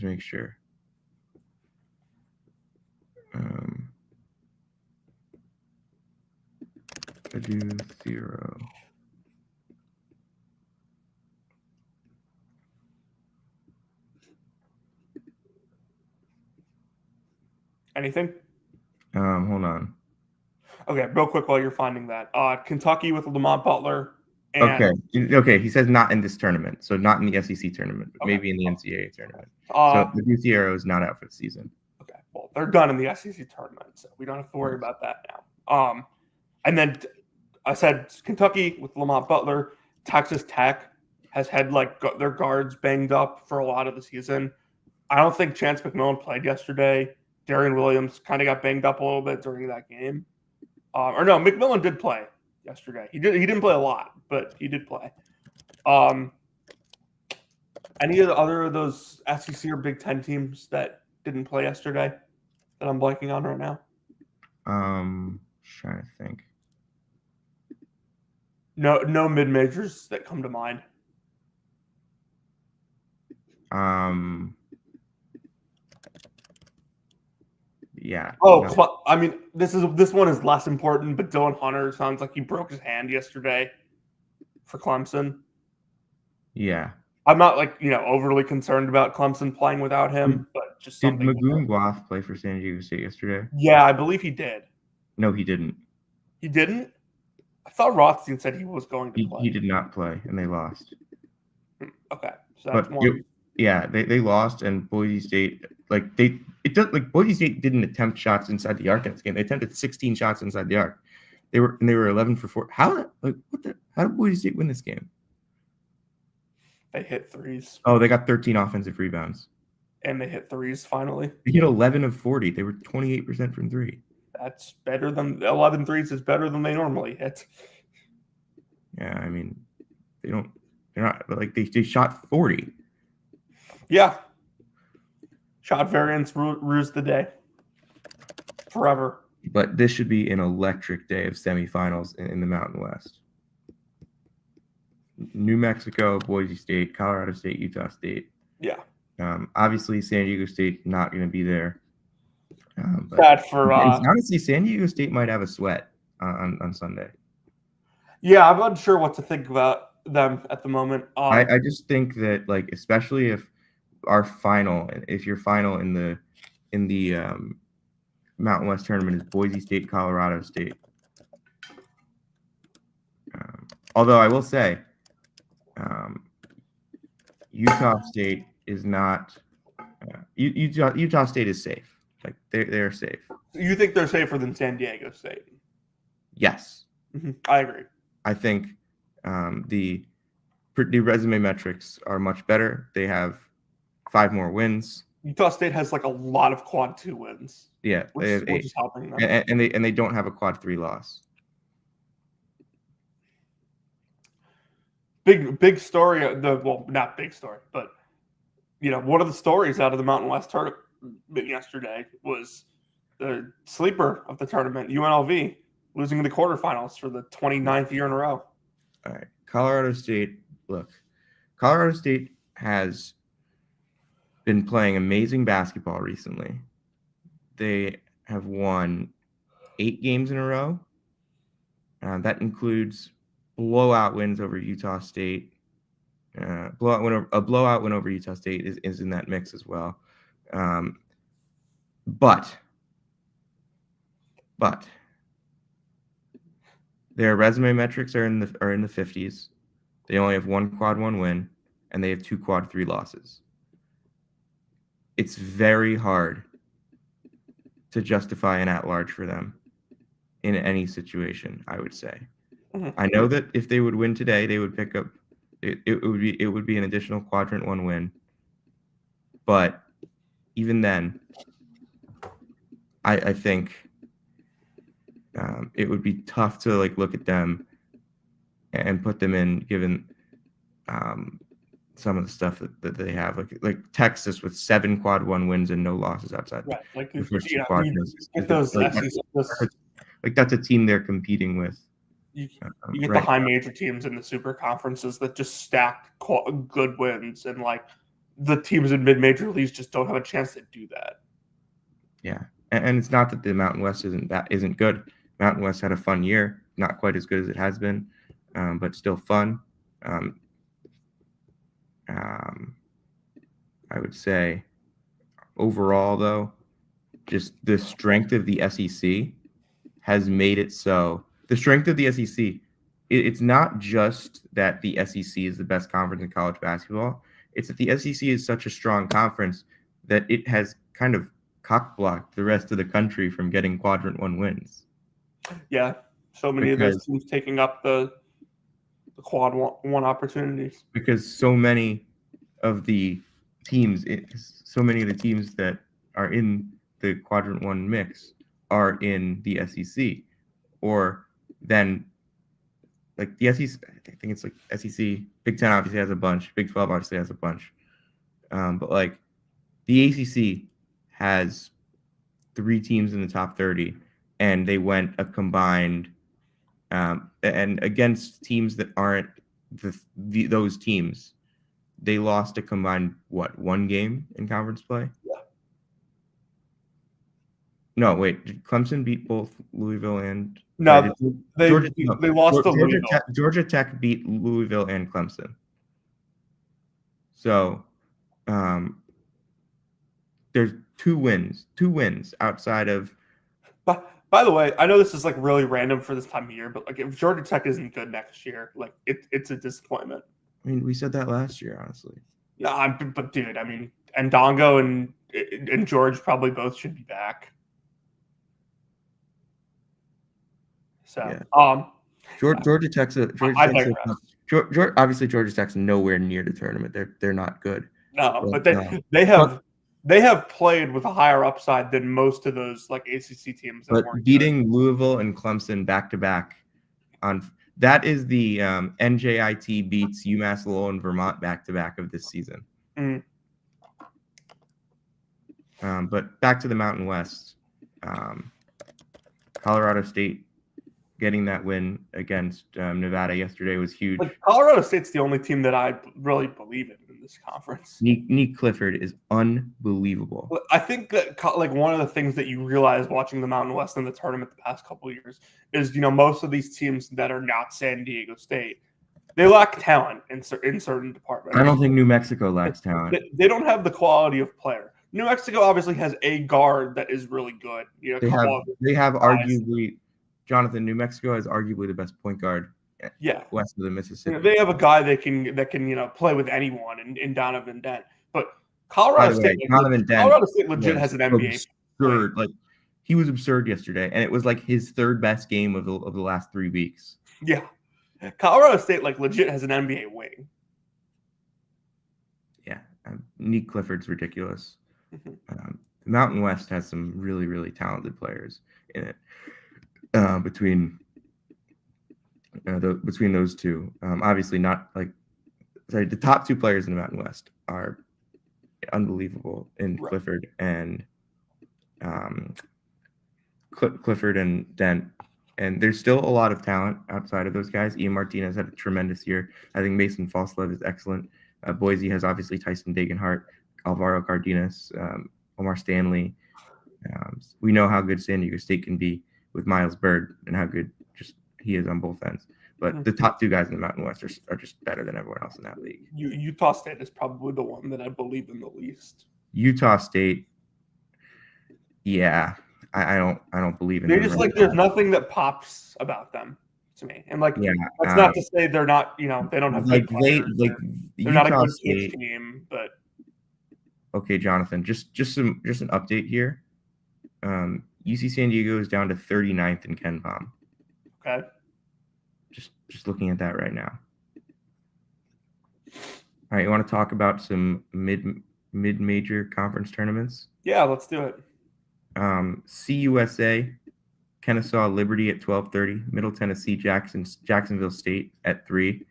make sure. Duthiero. Anything? Hold on. Okay, real quick while you're finding that. Kentucky with Lamont Butler. Okay. He says not in this tournament, so not in the SEC tournament, but maybe in the NCAA tournament. So the Duthiero is not out for the season. Okay, well, they're done in the SEC tournament, so we don't have to worry about that now. And then I said Kentucky with Lamont Butler. Texas Tech has had their guards banged up for a lot of the season. I don't think Chance McMillan played yesterday. Darian Williams kind of got banged up a little bit during that game. Or no, McMillan did play yesterday. He didn't play a lot, but he did play. Any of the other of those SEC or Big Ten teams that didn't play yesterday that I'm blanking on right now? Trying to think. No mid majors that come to mind. yeah. Oh, no. I mean, this one is less important, but Dylan Hunter sounds like he broke his hand yesterday for Clemson. Yeah. I'm not overly concerned about Clemson playing without him, but just Did something. Magoon Guaf play for San Diego State yesterday? Yeah, I believe he did. No, he didn't. He didn't? I thought Rothstein said he was going to He play. did not play, and they lost. Okay, so that's But one. they lost, and Boise State Boise State didn't attempt shots inside the arc in this game. They attempted 16 shots inside the arc. They were 11 for 4. How did Boise State win this game? They hit threes. Oh, they got 13 offensive rebounds. And they hit threes finally. They hit 11 of 40. They were 28% from 3. That's better than 11 threes is better than they normally hit. Yeah, I mean, they're not like they shot 40. Yeah. Shot variance rules the day. Forever. But this should be an electric day of semifinals in the Mountain West. New Mexico, Boise State, Colorado State, Utah State. Yeah. Obviously, San Diego State not going to be there. But Bad for honestly, San Diego State might have a sweat on Sunday. Yeah, I'm unsure what to think about them at the moment. I just think that, like, especially if your final in the Mountain West tournament is Boise State, Colorado State. Although I will say, Utah State is not. Utah State is safe. Like they're safe. You think they're safer than San Diego State? Yes, I agree. I think the resume metrics are much better. They have 5 more wins. Utah State has like a lot of quad 2 wins. Yeah, which is helping them. And they don't have a quad 3 loss. Big story. Not big story, but one of the stories out of the Mountain West tournament yesterday was the sleeper of the tournament, UNLV, losing in the quarterfinals for the 29th year in a row. All right, Colorado State. Look, Colorado State has been playing amazing basketball recently. They have won 8 games in a row. That includes blowout wins over Utah State. A blowout win over Utah State is in that mix as well. But their resume metrics are in the 50s. They only have 1 quad 1 win, and they have 2 quad 3 losses. It's very hard to justify an at-large for them in any situation, I would say. I know that if they would win today, they would pick up. It would be an additional quadrant 1 win. But even then, I think it would be tough to look at them and put them in, given some of the stuff that they have, like Texas with 7 quad 1 wins and no losses outside. Right, like the first 2 quadrants. That's a team they're competing with. You get the high major teams in the super conferences that just stack good wins, and the teams in mid-major leagues just don't have a chance to do that. Yeah, and it's not that the Mountain West isn't good. Mountain West had a fun year, not quite as good as it has been, but still fun. I would say overall, though, just the strength of the SEC has made it so. The strength of the SEC, it's not just that the SEC is the best conference in college basketball. It's that the SEC is such a strong conference that it has kind of cock-blocked the rest of the country from getting quadrant 1 wins. Yeah, so many of those teams taking up the quad 1 opportunities. Because so many of the teams that are in the quadrant 1 mix are in the SEC, or then the SEC. I think it's SEC. Big 10 obviously has a bunch. Big 12 obviously has a bunch. But the ACC has 3 teams in the top 30, and they went a combined and against teams that aren't those teams, they lost a combined 1 game in conference play. No, wait. Did Clemson beat both Louisville and No, they Georgia? they lost to Louisville. Georgia Tech beat Louisville and Clemson. So, there's two wins outside of. By the way, I know this is like really random for this time of year, but like if Georgia Tech isn't good next year, like it's a disappointment. I mean, we said that last year, honestly. Yeah, but dude, I mean, and Dongo and George probably both should be back. So, yeah. Georgia Tech's obviously Georgia Tech's nowhere near the tournament. They're not good. No, but they have played with a higher upside than most of those like ACC teams. But beating good. Louisville and Clemson back to back that is the NJIT beats UMass Lowell and Vermont back to back of this season. Mm. But back to the Mountain West, Colorado State getting that win against Nevada yesterday was huge. Like, Colorado State's the only team that I really believe in this conference. Nick Clifford is unbelievable. I think that like one of the things that you realize watching the Mountain West in the tournament the past couple of years is, most of these teams that are not San Diego State, they lack talent in certain departments. I don't think New Mexico lacks talent. They don't have the quality of player. New Mexico obviously has a guard that is really good. They have arguably. Jonathan, New Mexico has arguably the best point guard west of the Mississippi. They have a guy that can play with anyone in Donovan Dent. But Colorado State legit has an NBA. Absurd. Like, he was absurd yesterday, and it was like his third best game of the last 3 weeks. Yeah. Colorado State legit has an NBA wing. Yeah. Nick Clifford's ridiculous. Mm-hmm. The Mountain West has some really, really talented players in it. Between those two, obviously not the top two players in the Mountain West are unbelievable in right. Clifford and Dent, and there's still a lot of talent outside of those guys. Ian Martinez had a tremendous year. I think Mason Foslev is excellent. Boise has obviously Tyson Dagenhart, Alvaro Cardenas, Omar Stanley. We know how good San Diego State can be with Miles Bird and how good just he is on both ends. But the top two guys in the Mountain West are just better than everyone else in that league. Utah State is probably the one that I believe in the least. Utah State, yeah, I don't believe in them. They're just right there's nothing that pops about them to me. And that's not to say they're not, they don't have good players. They're not a good team, but okay, Jonathan, just an update here. UC San Diego is down to 39th in KenPom. Okay. Just looking at that right now. All right, you want to talk about some mid-major conference tournaments? Yeah, let's do it. CUSA, Kennesaw Liberty at 12:30, Middle Tennessee Jacksonville State at 3.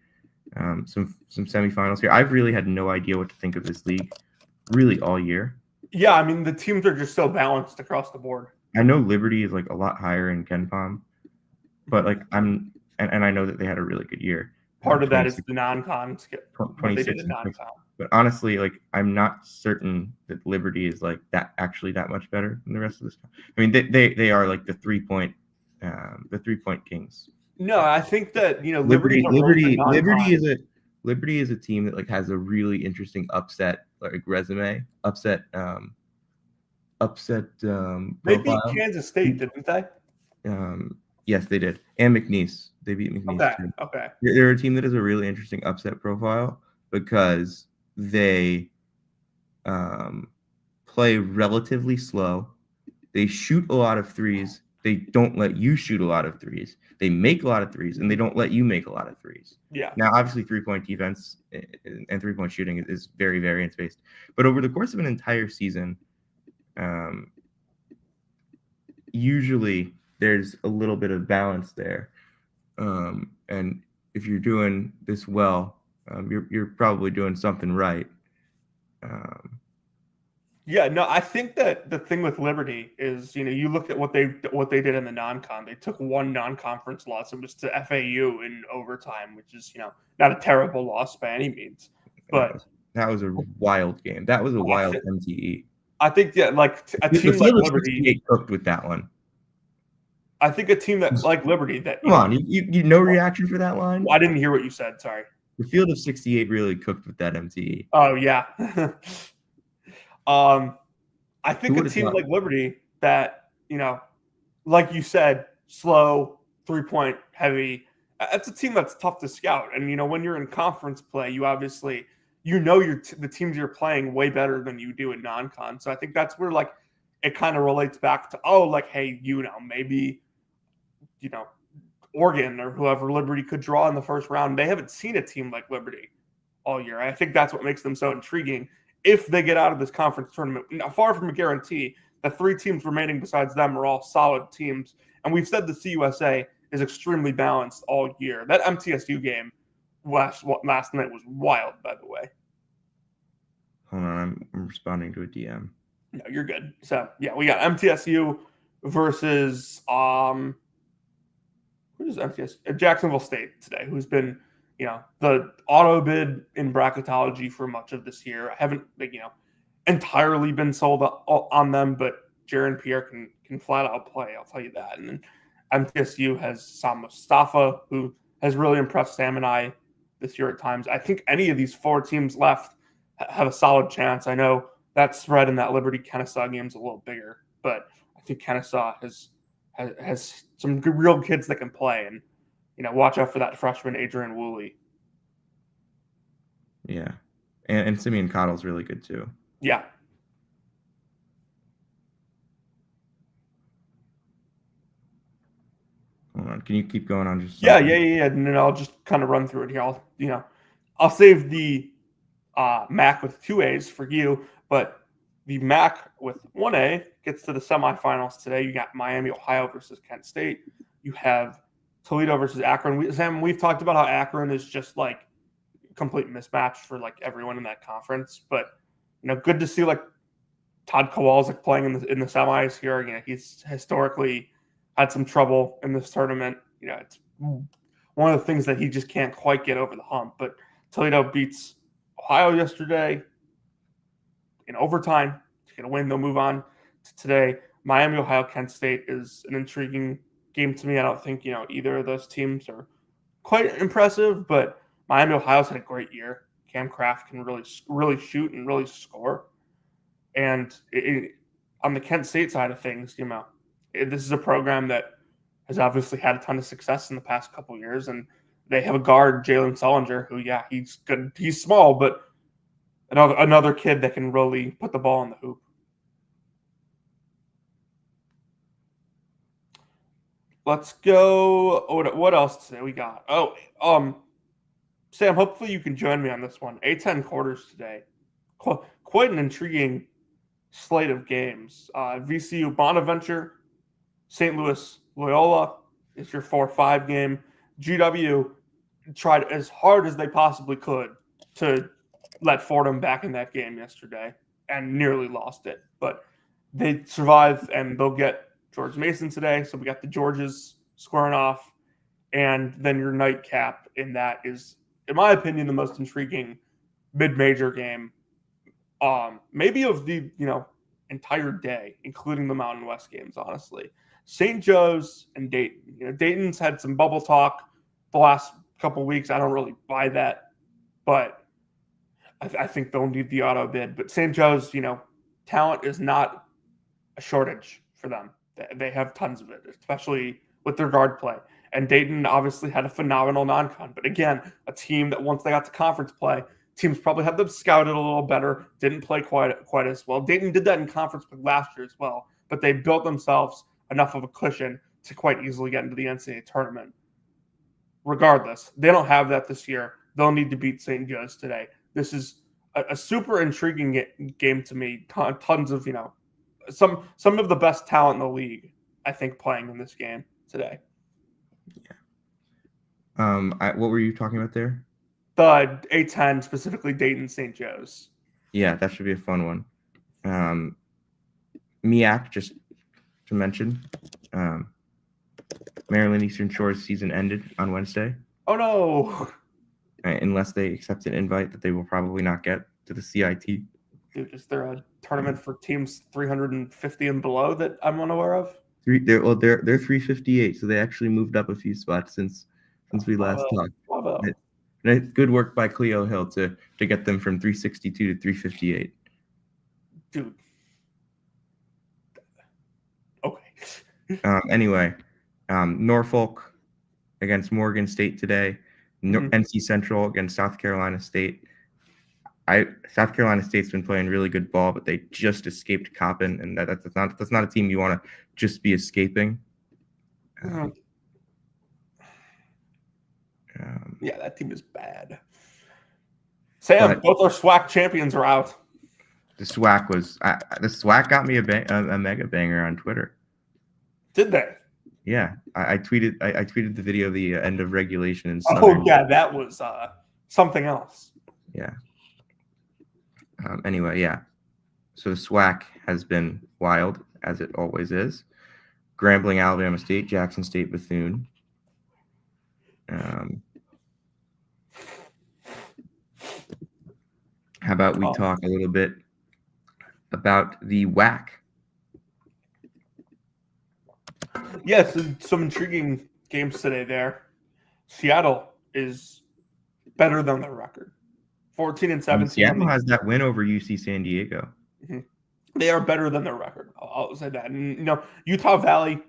Some semifinals here. I've really had no idea what to think of this league really all year. Yeah, I mean the teams are just so balanced across the board. I know Liberty is a lot higher in KenPom, but and I know that they had a really good year. Part of that is the non-con. 26. But honestly, I'm not certain that Liberty is that much better than the rest of this. I mean, they are the 3-point kings. No, I think that Liberty is a team that has a really interesting upset resume. They beat Kansas State, didn't they? Yes, they did. And McNeese. They beat McNeese too. Okay. They're a team that has a really interesting upset profile because they play relatively slow. They shoot a lot of threes. They don't let you shoot a lot of threes. They make a lot of threes, and they don't let you make a lot of threes. Yeah. Now, obviously, 3-point defense and 3-point shooting is very variance-based. But over the course of an entire season, usually there's a little bit of balance there. And if you're doing this well, you're probably doing something right. Yeah, no, I think that the thing with Liberty is, you look at what they did in the non-con. They took one non-conference loss. It was to FAU in overtime, which is, not a terrible loss by any means. But that was a wild game. That was a wild MTE. I think like a The team like field of Liberty. 68 cooked with that one. I think a team that like Liberty that Come on, you no reaction for that line? I didn't hear what you said. Sorry. The field of 68 really cooked with that MTE. Oh yeah. I think a team like Liberty that, like you said, slow, 3-point heavy. That's a team that's tough to scout. And when you're in conference play, you obviously the teams you're playing way better than you do in non-con. So I think that's where like it kind of relates back to hey, maybe Oregon or whoever Liberty could draw in the first round. They haven't seen a team like Liberty all year. I think that's what makes them so intriguing. If they get out of this conference tournament, far from a guarantee, the 3 teams remaining besides them are all solid teams. And we've said the CUSA is extremely balanced all year. That MTSU game last night was wild, by the way. Hold on, I'm responding to a DM. No, you're good. So, yeah, we got MTSU versus who is MTSU? Jacksonville State today, who's been the auto bid in bracketology for much of this year. I haven't, entirely been sold on them, but Jaron Pierre can flat out play. I'll tell you that. And then MTSU has Sam Mustafa, who has really impressed Sam and I this year at times. I think any of these 4 teams left have a solid chance. I know that spread in that Liberty-Kennesaw game is a little bigger, but I think Kennesaw has some good, real kids that can play. And watch out for that freshman Adrian Woolley. Yeah, and Simeon Cottle's really good too. Yeah. Hold on, can you keep going on? Just yeah. And then I'll just kind of run through it here. I'll save the MAC with 2 A's for you, but the MAC with 1 A gets to the semifinals today. You got Miami, Ohio versus Kent State. You have Toledo versus Akron. Sam, we've talked about how Akron is just like a complete mismatch for like everyone in that conference. But good to see like Todd Kowalczyk playing in the semis here. He's historically had some trouble in this tournament. It's one of the things that he just can't quite get over the hump. But Toledo beats Ohio yesterday in overtime to get a win. They'll move on to today. Miami, Ohio, Kent State is an intriguing game to me. I don't think either of those teams are quite impressive, but Miami, Ohio's had a great year. Cam Kraft can really shoot and really score. And on the Kent State side of things, this is a program that has obviously had a ton of success in the past couple of years, and they have a guard, Jalen Sullinger, who he's good. He's small, but another kid that can really put the ball in the hoop. Let's go. What else today we got? Sam, hopefully you can join me on this one. A10 quarters today. Quite an intriguing slate of games. VCU Bonaventure, St. Louis Loyola is your 4-5 game. GW tried as hard as they possibly could to let Fordham back in that game yesterday and nearly lost it. But they survive, and they'll get George Mason today. So we got the Georges squaring off. And then your nightcap in that is, in my opinion, the most intriguing mid-major game, maybe of the entire day, including the Mountain West games, honestly. St. Joe's and Dayton. Dayton's had some bubble talk the last couple weeks. I don't really buy that, but I think they'll need the auto bid. But St. Joe's, talent is not a shortage for them. They have tons of it, especially with their guard play. And Dayton obviously had a phenomenal non-con. But again, a team that once they got to conference play, teams probably had them scouted a little better, didn't play quite as well. Dayton did that in conference play last year as well, but they built themselves enough of a cushion to quite easily get into the NCAA tournament. Regardless, they don't have that this year. They'll need to beat St. Joe's today. This is a super intriguing game to me. Tons of, some of the best talent in the league, I think, playing in this game today. Yeah. What were you talking about there? The A10, specifically Dayton St. Joe's. Yeah, that should be a fun one. MEAC, just to mention, Maryland Eastern Shore's season ended on Wednesday. Oh, no. Unless they accept an invite that they will probably not get to the CIT. Dude, just throw a tournament for teams 350 and below that I'm unaware of? They're 358, so they actually moved up a few spots since we last talked. Bravo. Good work by Cleo Hill to get them from 362 to 358. Dude. Okay. Anyway, Norfolk against Morgan State today. NC Central against South Carolina State. South Carolina State's been playing really good ball, but they just escaped Coppin, and that's not a team you want to just be escaping. Yeah, that team is bad. Sam, both our SWAC champions are out. The SWAC got me a mega banger on Twitter. Did they? Yeah, I tweeted the video of the end of regulation in Southern. Oh yeah, that was something else. Yeah. Anyway, yeah. So the SWAC has been wild, as it always is. Grambling, Alabama State, Jackson State, Bethune. How about we talk a little bit about the WAC? Yes, some intriguing games today there. Seattle is better than their record. 14 and 17. Seattle has that win over UC San Diego. Mm-hmm. They are better than their record. I'll say that. And, Utah Valley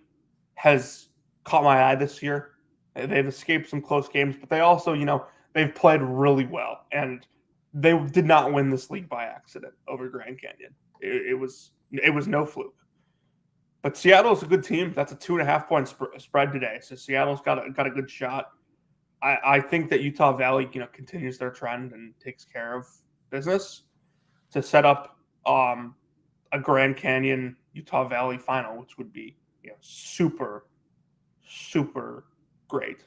has caught my eye this year. They've escaped some close games, but they also, they've played really well. And they did not win this league by accident over Grand Canyon. It was no fluke. But Seattle's a good team. That's a 2.5-point spread today. So Seattle's got a good shot. I think that Utah Valley, continues their trend and takes care of business to set up a Grand Canyon Utah Valley final, which would be super, super great.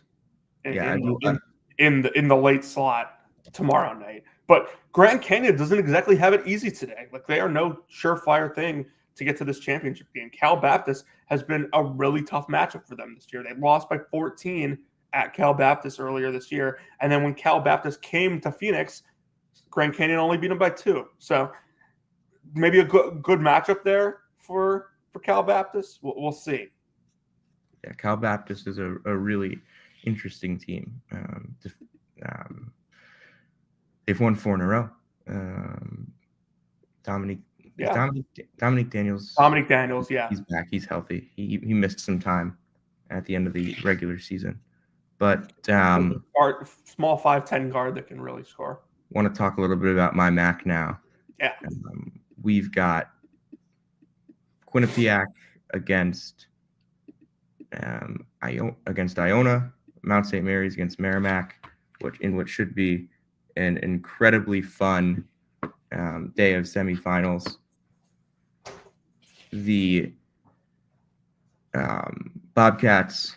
In the late slot tomorrow night. But Grand Canyon doesn't exactly have it easy today. Like, they are no surefire thing to get to this championship game. Cal Baptist has been a really tough matchup for them this year. They lost by 14 at Cal Baptist earlier this year. And then when Cal Baptist came to Phoenix, Grand Canyon only beat them by 2. So maybe a good matchup there for Cal Baptist. We'll see. Yeah, Cal Baptist is a really interesting team. They've won 4 in a row. Dominic Daniels. Dominic Daniels, yeah. He's back. He's healthy. He missed some time at the end of the regular season. But small 5'10" guard that can really score. Want to talk a little bit about my MAC now. Yeah. We've got Quinnipiac against Iona, Mount St. Mary's against Merrimack, which should be an incredibly fun day of semifinals. The Bobcats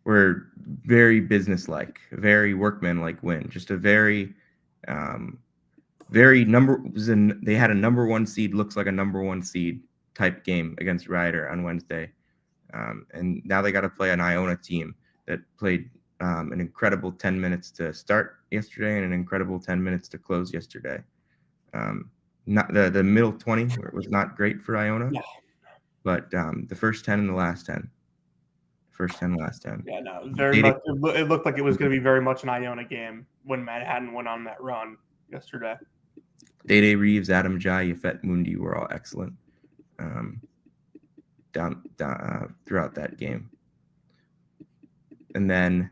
were very businesslike, very workmanlike win. Just a very they had a number 1 seed, looks like a number 1 seed type game against Rider on Wednesday. And now they got to play an Iona team that played an incredible 10 minutes to start yesterday and an incredible 10 minutes to close yesterday. Not the middle 20 was not great for Iona, but the first 10 and the last 10. First 10, last 10. Yeah, no, very much. It looked like it was going to be very much an Iona game when Manhattan went on that run yesterday. Day Reeves, Adam Jai, Yafet Mundi were all excellent down throughout that game. And then,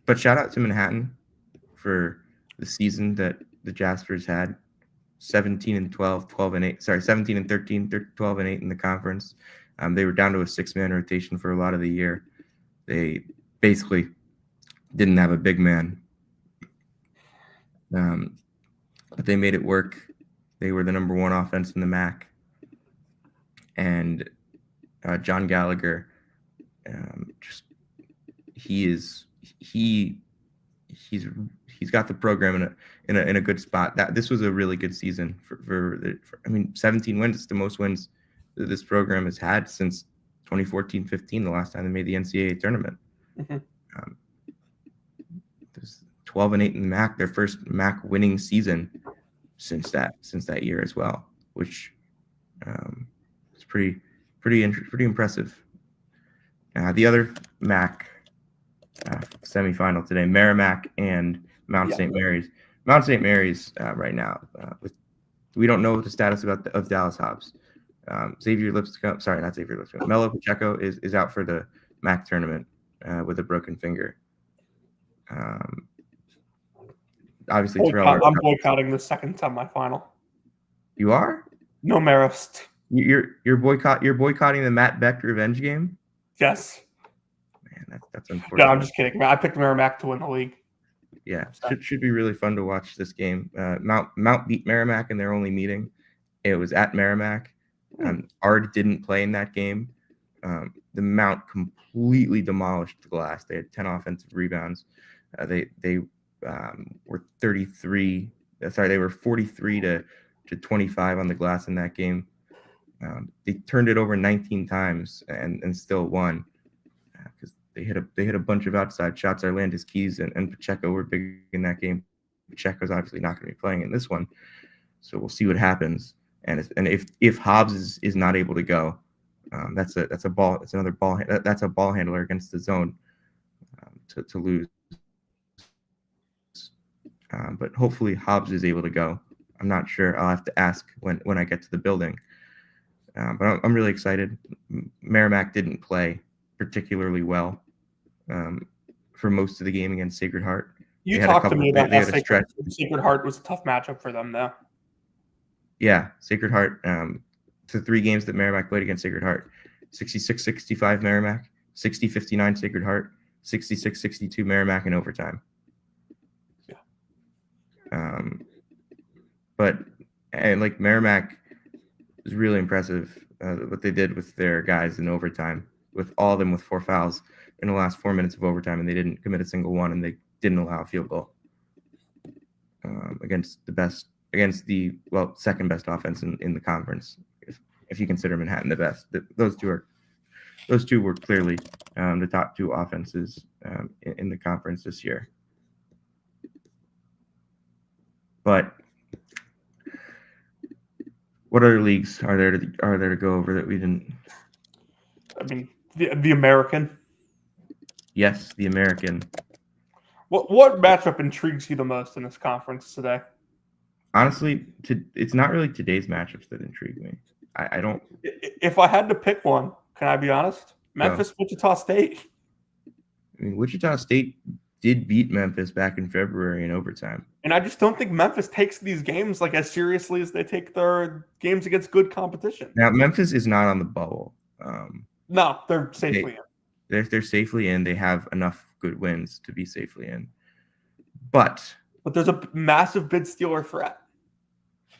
but shout out to Manhattan for the season that the Jaspers had. 17 and 12, 12 and 8. Sorry, 17 and 13, 12 and 8 in the conference. They were down to a 6-man rotation for a lot of the year. They basically didn't have a big man. But they made it work. They were the number 1 offense in the MAC. And John Gallagher, he's got the program in a good spot. This was a really good season for 17 wins. It's the most wins that this program has had since 2014-15, the last time they made the NCAA tournament. Mm-hmm. There's 12 and 8 in the MAC, their first MAC winning season since that year as well, which is pretty impressive. The other MAC semifinal today, Merrimack and Mount St. Mary's. Mount St. Mary's right now, we don't know the status of Dallas Hobbs. Xavier Lipscomb, sorry, not Xavier Lipscomb. Melo Pacheco is out for the MAC tournament with a broken finger. Obviously, Terrell. I'm boycotting the second semifinal. You are? No Marist. You're boycotting the Matt Beck revenge game? Yes. Man, that's unfortunate. No, I'm just kidding. I picked Merrimack to win the league. Yeah, should be really fun to watch this game. Mount beat Merrimack in their only meeting. It was at Merrimack. Ard didn't play in that game. The Mount completely demolished the glass. They had 10 offensive rebounds. They were 33. They were 43 to 25 on the glass in that game. They turned it over 19 times and still won because they hit a bunch of outside shots. Arlandis Keys and Pacheco were big in that game. Pacheco's obviously not going to be playing in this one, so we'll see what happens. And if Hobbs is not able to go, that's another ball. That's a ball handler against the zone to lose. But hopefully Hobbs is able to go. I'm not sure. I'll have to ask when I get to the building. But I'm really excited. Merrimack didn't play particularly well for most of the game against Sacred Heart. You talked to me about how Sacred Heart was a tough matchup for them, though. Yeah, Sacred Heart. The 3 games that Merrimack played against Sacred Heart: 66-65 Merrimack, 60-59 Sacred Heart, 66-62 Merrimack in overtime. But Merrimack was really impressive what they did with their guys in overtime, with all of them with 4 fouls in the last 4 minutes of overtime, and they didn't commit a single one, and they didn't allow a field goal against the second best offense in the conference, if you consider Manhattan the best. Those two were clearly the top 2 offenses in the conference this year. But what other leagues are there to go over that we didn't? I mean, the American. Yes, the American. What matchup intrigues you the most in this conference today? Honestly, it's not really today's matchups that intrigue me. I don't. If I had to pick one, can I be honest? Memphis, Wichita State. I mean, Wichita State did beat Memphis back in February in overtime. And I just don't think Memphis takes these games as seriously as they take their games against good competition. Now, Memphis is not on the bubble. No, they're safely in. They're safely in. They have enough good wins to be safely in. But there's a massive bid stealer threat.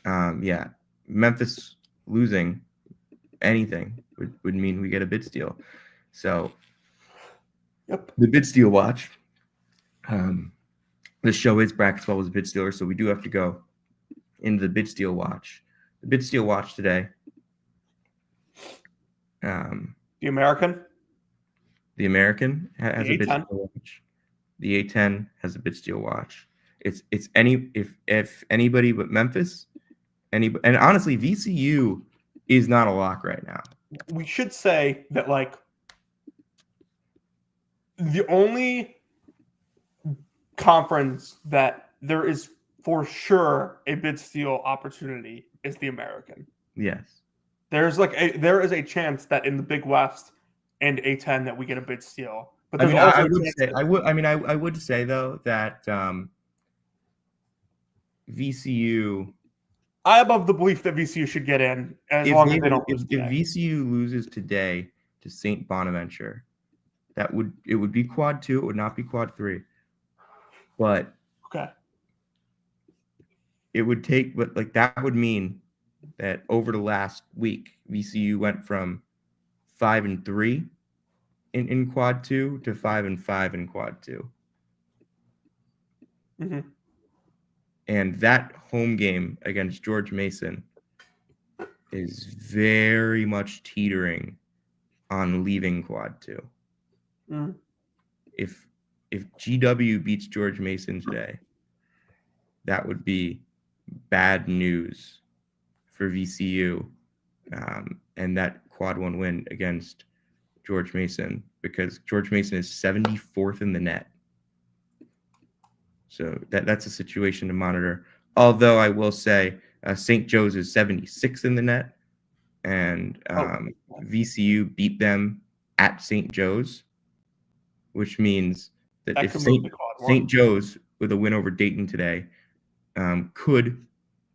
Yeah. Memphis losing anything would mean we get a bid steal. So the bid steal watch. This show is Brackets Bubbles Bid Stealer, so we do have to go into the bid steal watch. The bid steal watch today. The American. The American has a bid steal watch. The A10 has a bid steal watch. It's if anybody but Memphis, and honestly, VCU is not a lock right now. We should say that the only conference that there is for sure a bid steal opportunity is the American. Yes. There is a chance that in the Big West and A10 that we get a bid steal. But I would say though that VCU. I am of the belief that VCU should get in as long as they don't lose today. If VCU loses today to St. Bonaventure, it would be quad 2. It would not be quad 3. But okay, it would take. But that would mean that over the last week, VCU went from 5-3 in quad 2 to 5-5 in quad 2. Mm-hmm. And that home game against George Mason is very much teetering on leaving quad 2. Mm-hmm. If GW beats George Mason today, that would be bad news for VCU and that quad 1 win against George Mason, because George Mason is 74th in the net. So that's a situation to monitor. Although I will say St. Joe's is 76th in the net, and VCU beat them at St. Joe's, which means that if St. Joe's with a win over Dayton today could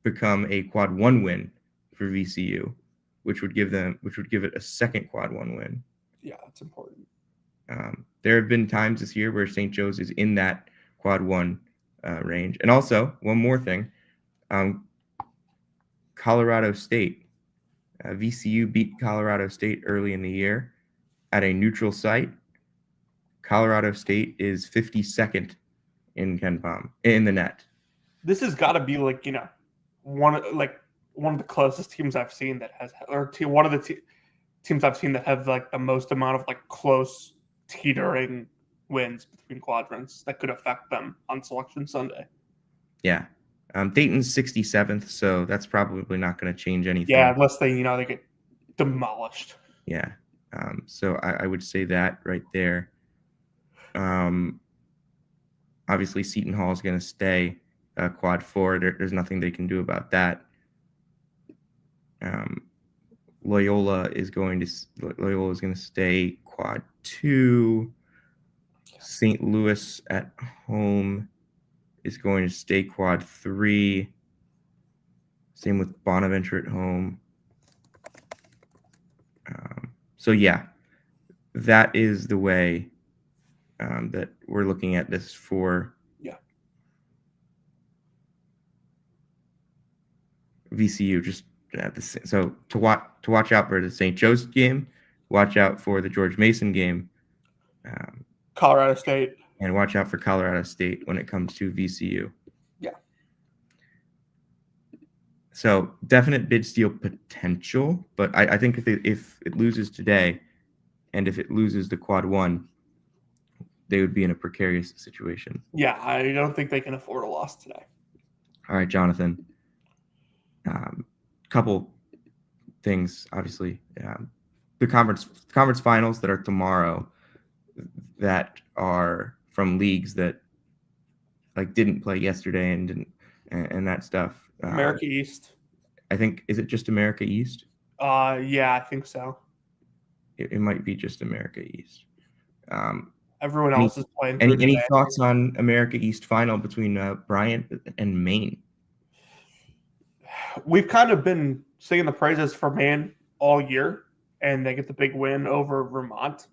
become a quad 1 win for VCU, which would give it a second quad 1 win. Yeah, that's important. There have been times this year where St. Joe's is in that quad 1 range. And also, one more thing, Colorado State. VCU beat Colorado State early in the year at a neutral site. Colorado State is 52nd in KenPom in the net. This has got to be one of the closest teams I've seen that has, or one of the teams I've seen that have the most amount of close teetering wins between quadrants that could affect them on Selection Sunday. Yeah. Dayton's 67th, so that's probably not going to change anything. Yeah, unless they get demolished. Yeah. So I would say that right there. Obviously, Seton Hall is going to stay quad 4. There's nothing they can do about that. Loyola is going to stay quad 2. St. Louis at home is going to stay quad 3. Same with Bonaventure at home. So yeah, that is the way that we're looking at this for VCU. Just so to watch out for the St. Joe's game, watch out for the George Mason game, Colorado State, and watch out for Colorado State when it comes to VCU. Yeah. So definite bid steal potential, but I think if it loses today, and if it loses the quad 1, they would be in a precarious situation. Yeah, I don't think they can afford a loss today. All right, Jonathan. Couple things, obviously. The conference finals that are tomorrow, that are from leagues that didn't play yesterday and that stuff. America East. I think, is it just America East? Yeah, I think so. It might be just America East. Everyone else is playing. Any thoughts on America East final between Bryant and Maine? We've kind of been singing the praises for Maine all year, and they get the big win over Vermont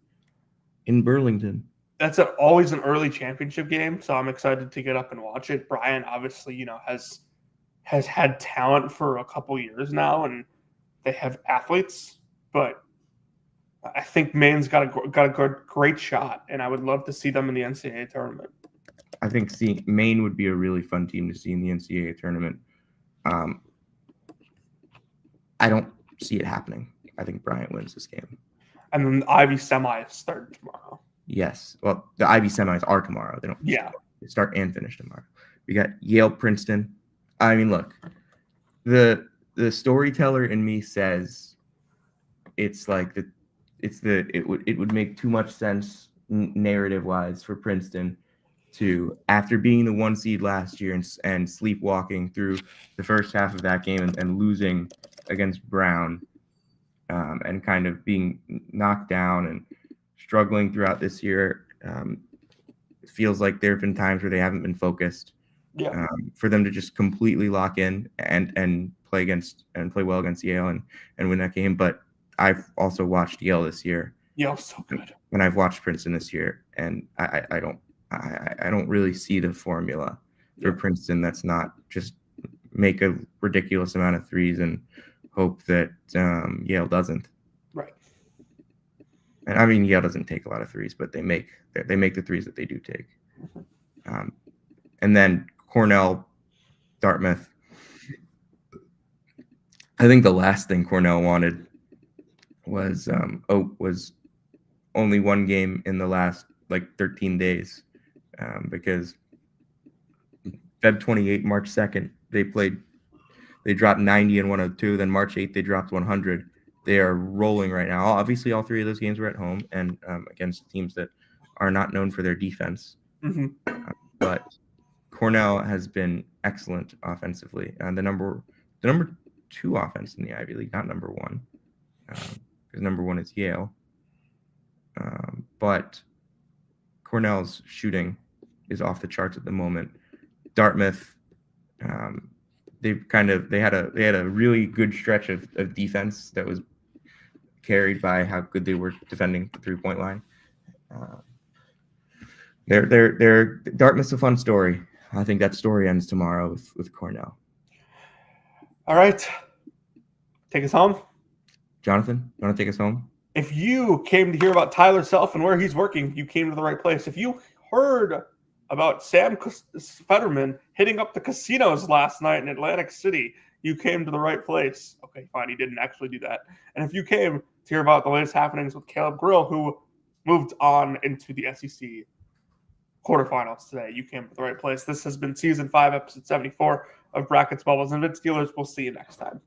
in Burlington. That's always an early championship game, so I'm excited to get up and watch it. Bryant obviously, has had talent for a couple years now, and they have athletes, but I think Maine's got a great shot, and I would love to see them in the NCAA tournament. I think Maine would be a really fun team to see in the NCAA tournament. I don't see it happening. I think Bryant wins this game. And then the Ivy semis start tomorrow. Yes. Well, the Ivy semis are tomorrow. They don't. Yeah. They start and finish tomorrow. We got Yale, Princeton. I mean, look, the storyteller in me says it would make too much sense narrative wise for Princeton to, after being the 1 seed last year and sleepwalking through the first half of that game and losing against Brown, and kind of being knocked down and struggling throughout this year. It feels like there have been times where they haven't been focused. Yeah. For them to just completely lock in and play well against Yale and win that game. But I've also watched Yale this year. Yale's so good. And I've watched Princeton this year, and I don't really see the formula for Princeton that's not just make a ridiculous amount of threes and hope that Yale doesn't. Right. And I mean, Yale doesn't take a lot of threes, but they make the threes that they do take. And then Cornell, Dartmouth. I think the last thing Cornell wanted was only one game in the last 13 days, because Feb 28, March 2nd, they played They dropped 90 and 102. Then March 8th, they dropped 100. They are rolling right now. Obviously, all three of those games were at home and against teams that are not known for their defense. But Cornell has been excellent offensively. The number 2 offense in the Ivy League, not number 1, because number 1 is Yale. But Cornell's shooting is off the charts at the moment. Dartmouth, they had a really good stretch of defense that was carried by how good they were defending the 3-point line. Dartmouth's a fun story. I think that story ends tomorrow with Cornell. All right, take us home. Jonathan, you want to take us home? If you came to hear about Tyler Self and where he's working, you came to the right place. If you heard about Sam Fetterman hitting up the casinos last night in Atlantic City, you came to the right place. Okay, fine, he didn't actually do that. And if you came to hear about the latest happenings with Caleb Grill, who moved on into the SEC quarterfinals today, you came to the right place. This has been Season 5, Episode 74 of Brackets, Bubbles, and Vid Steelers. We'll see you next time.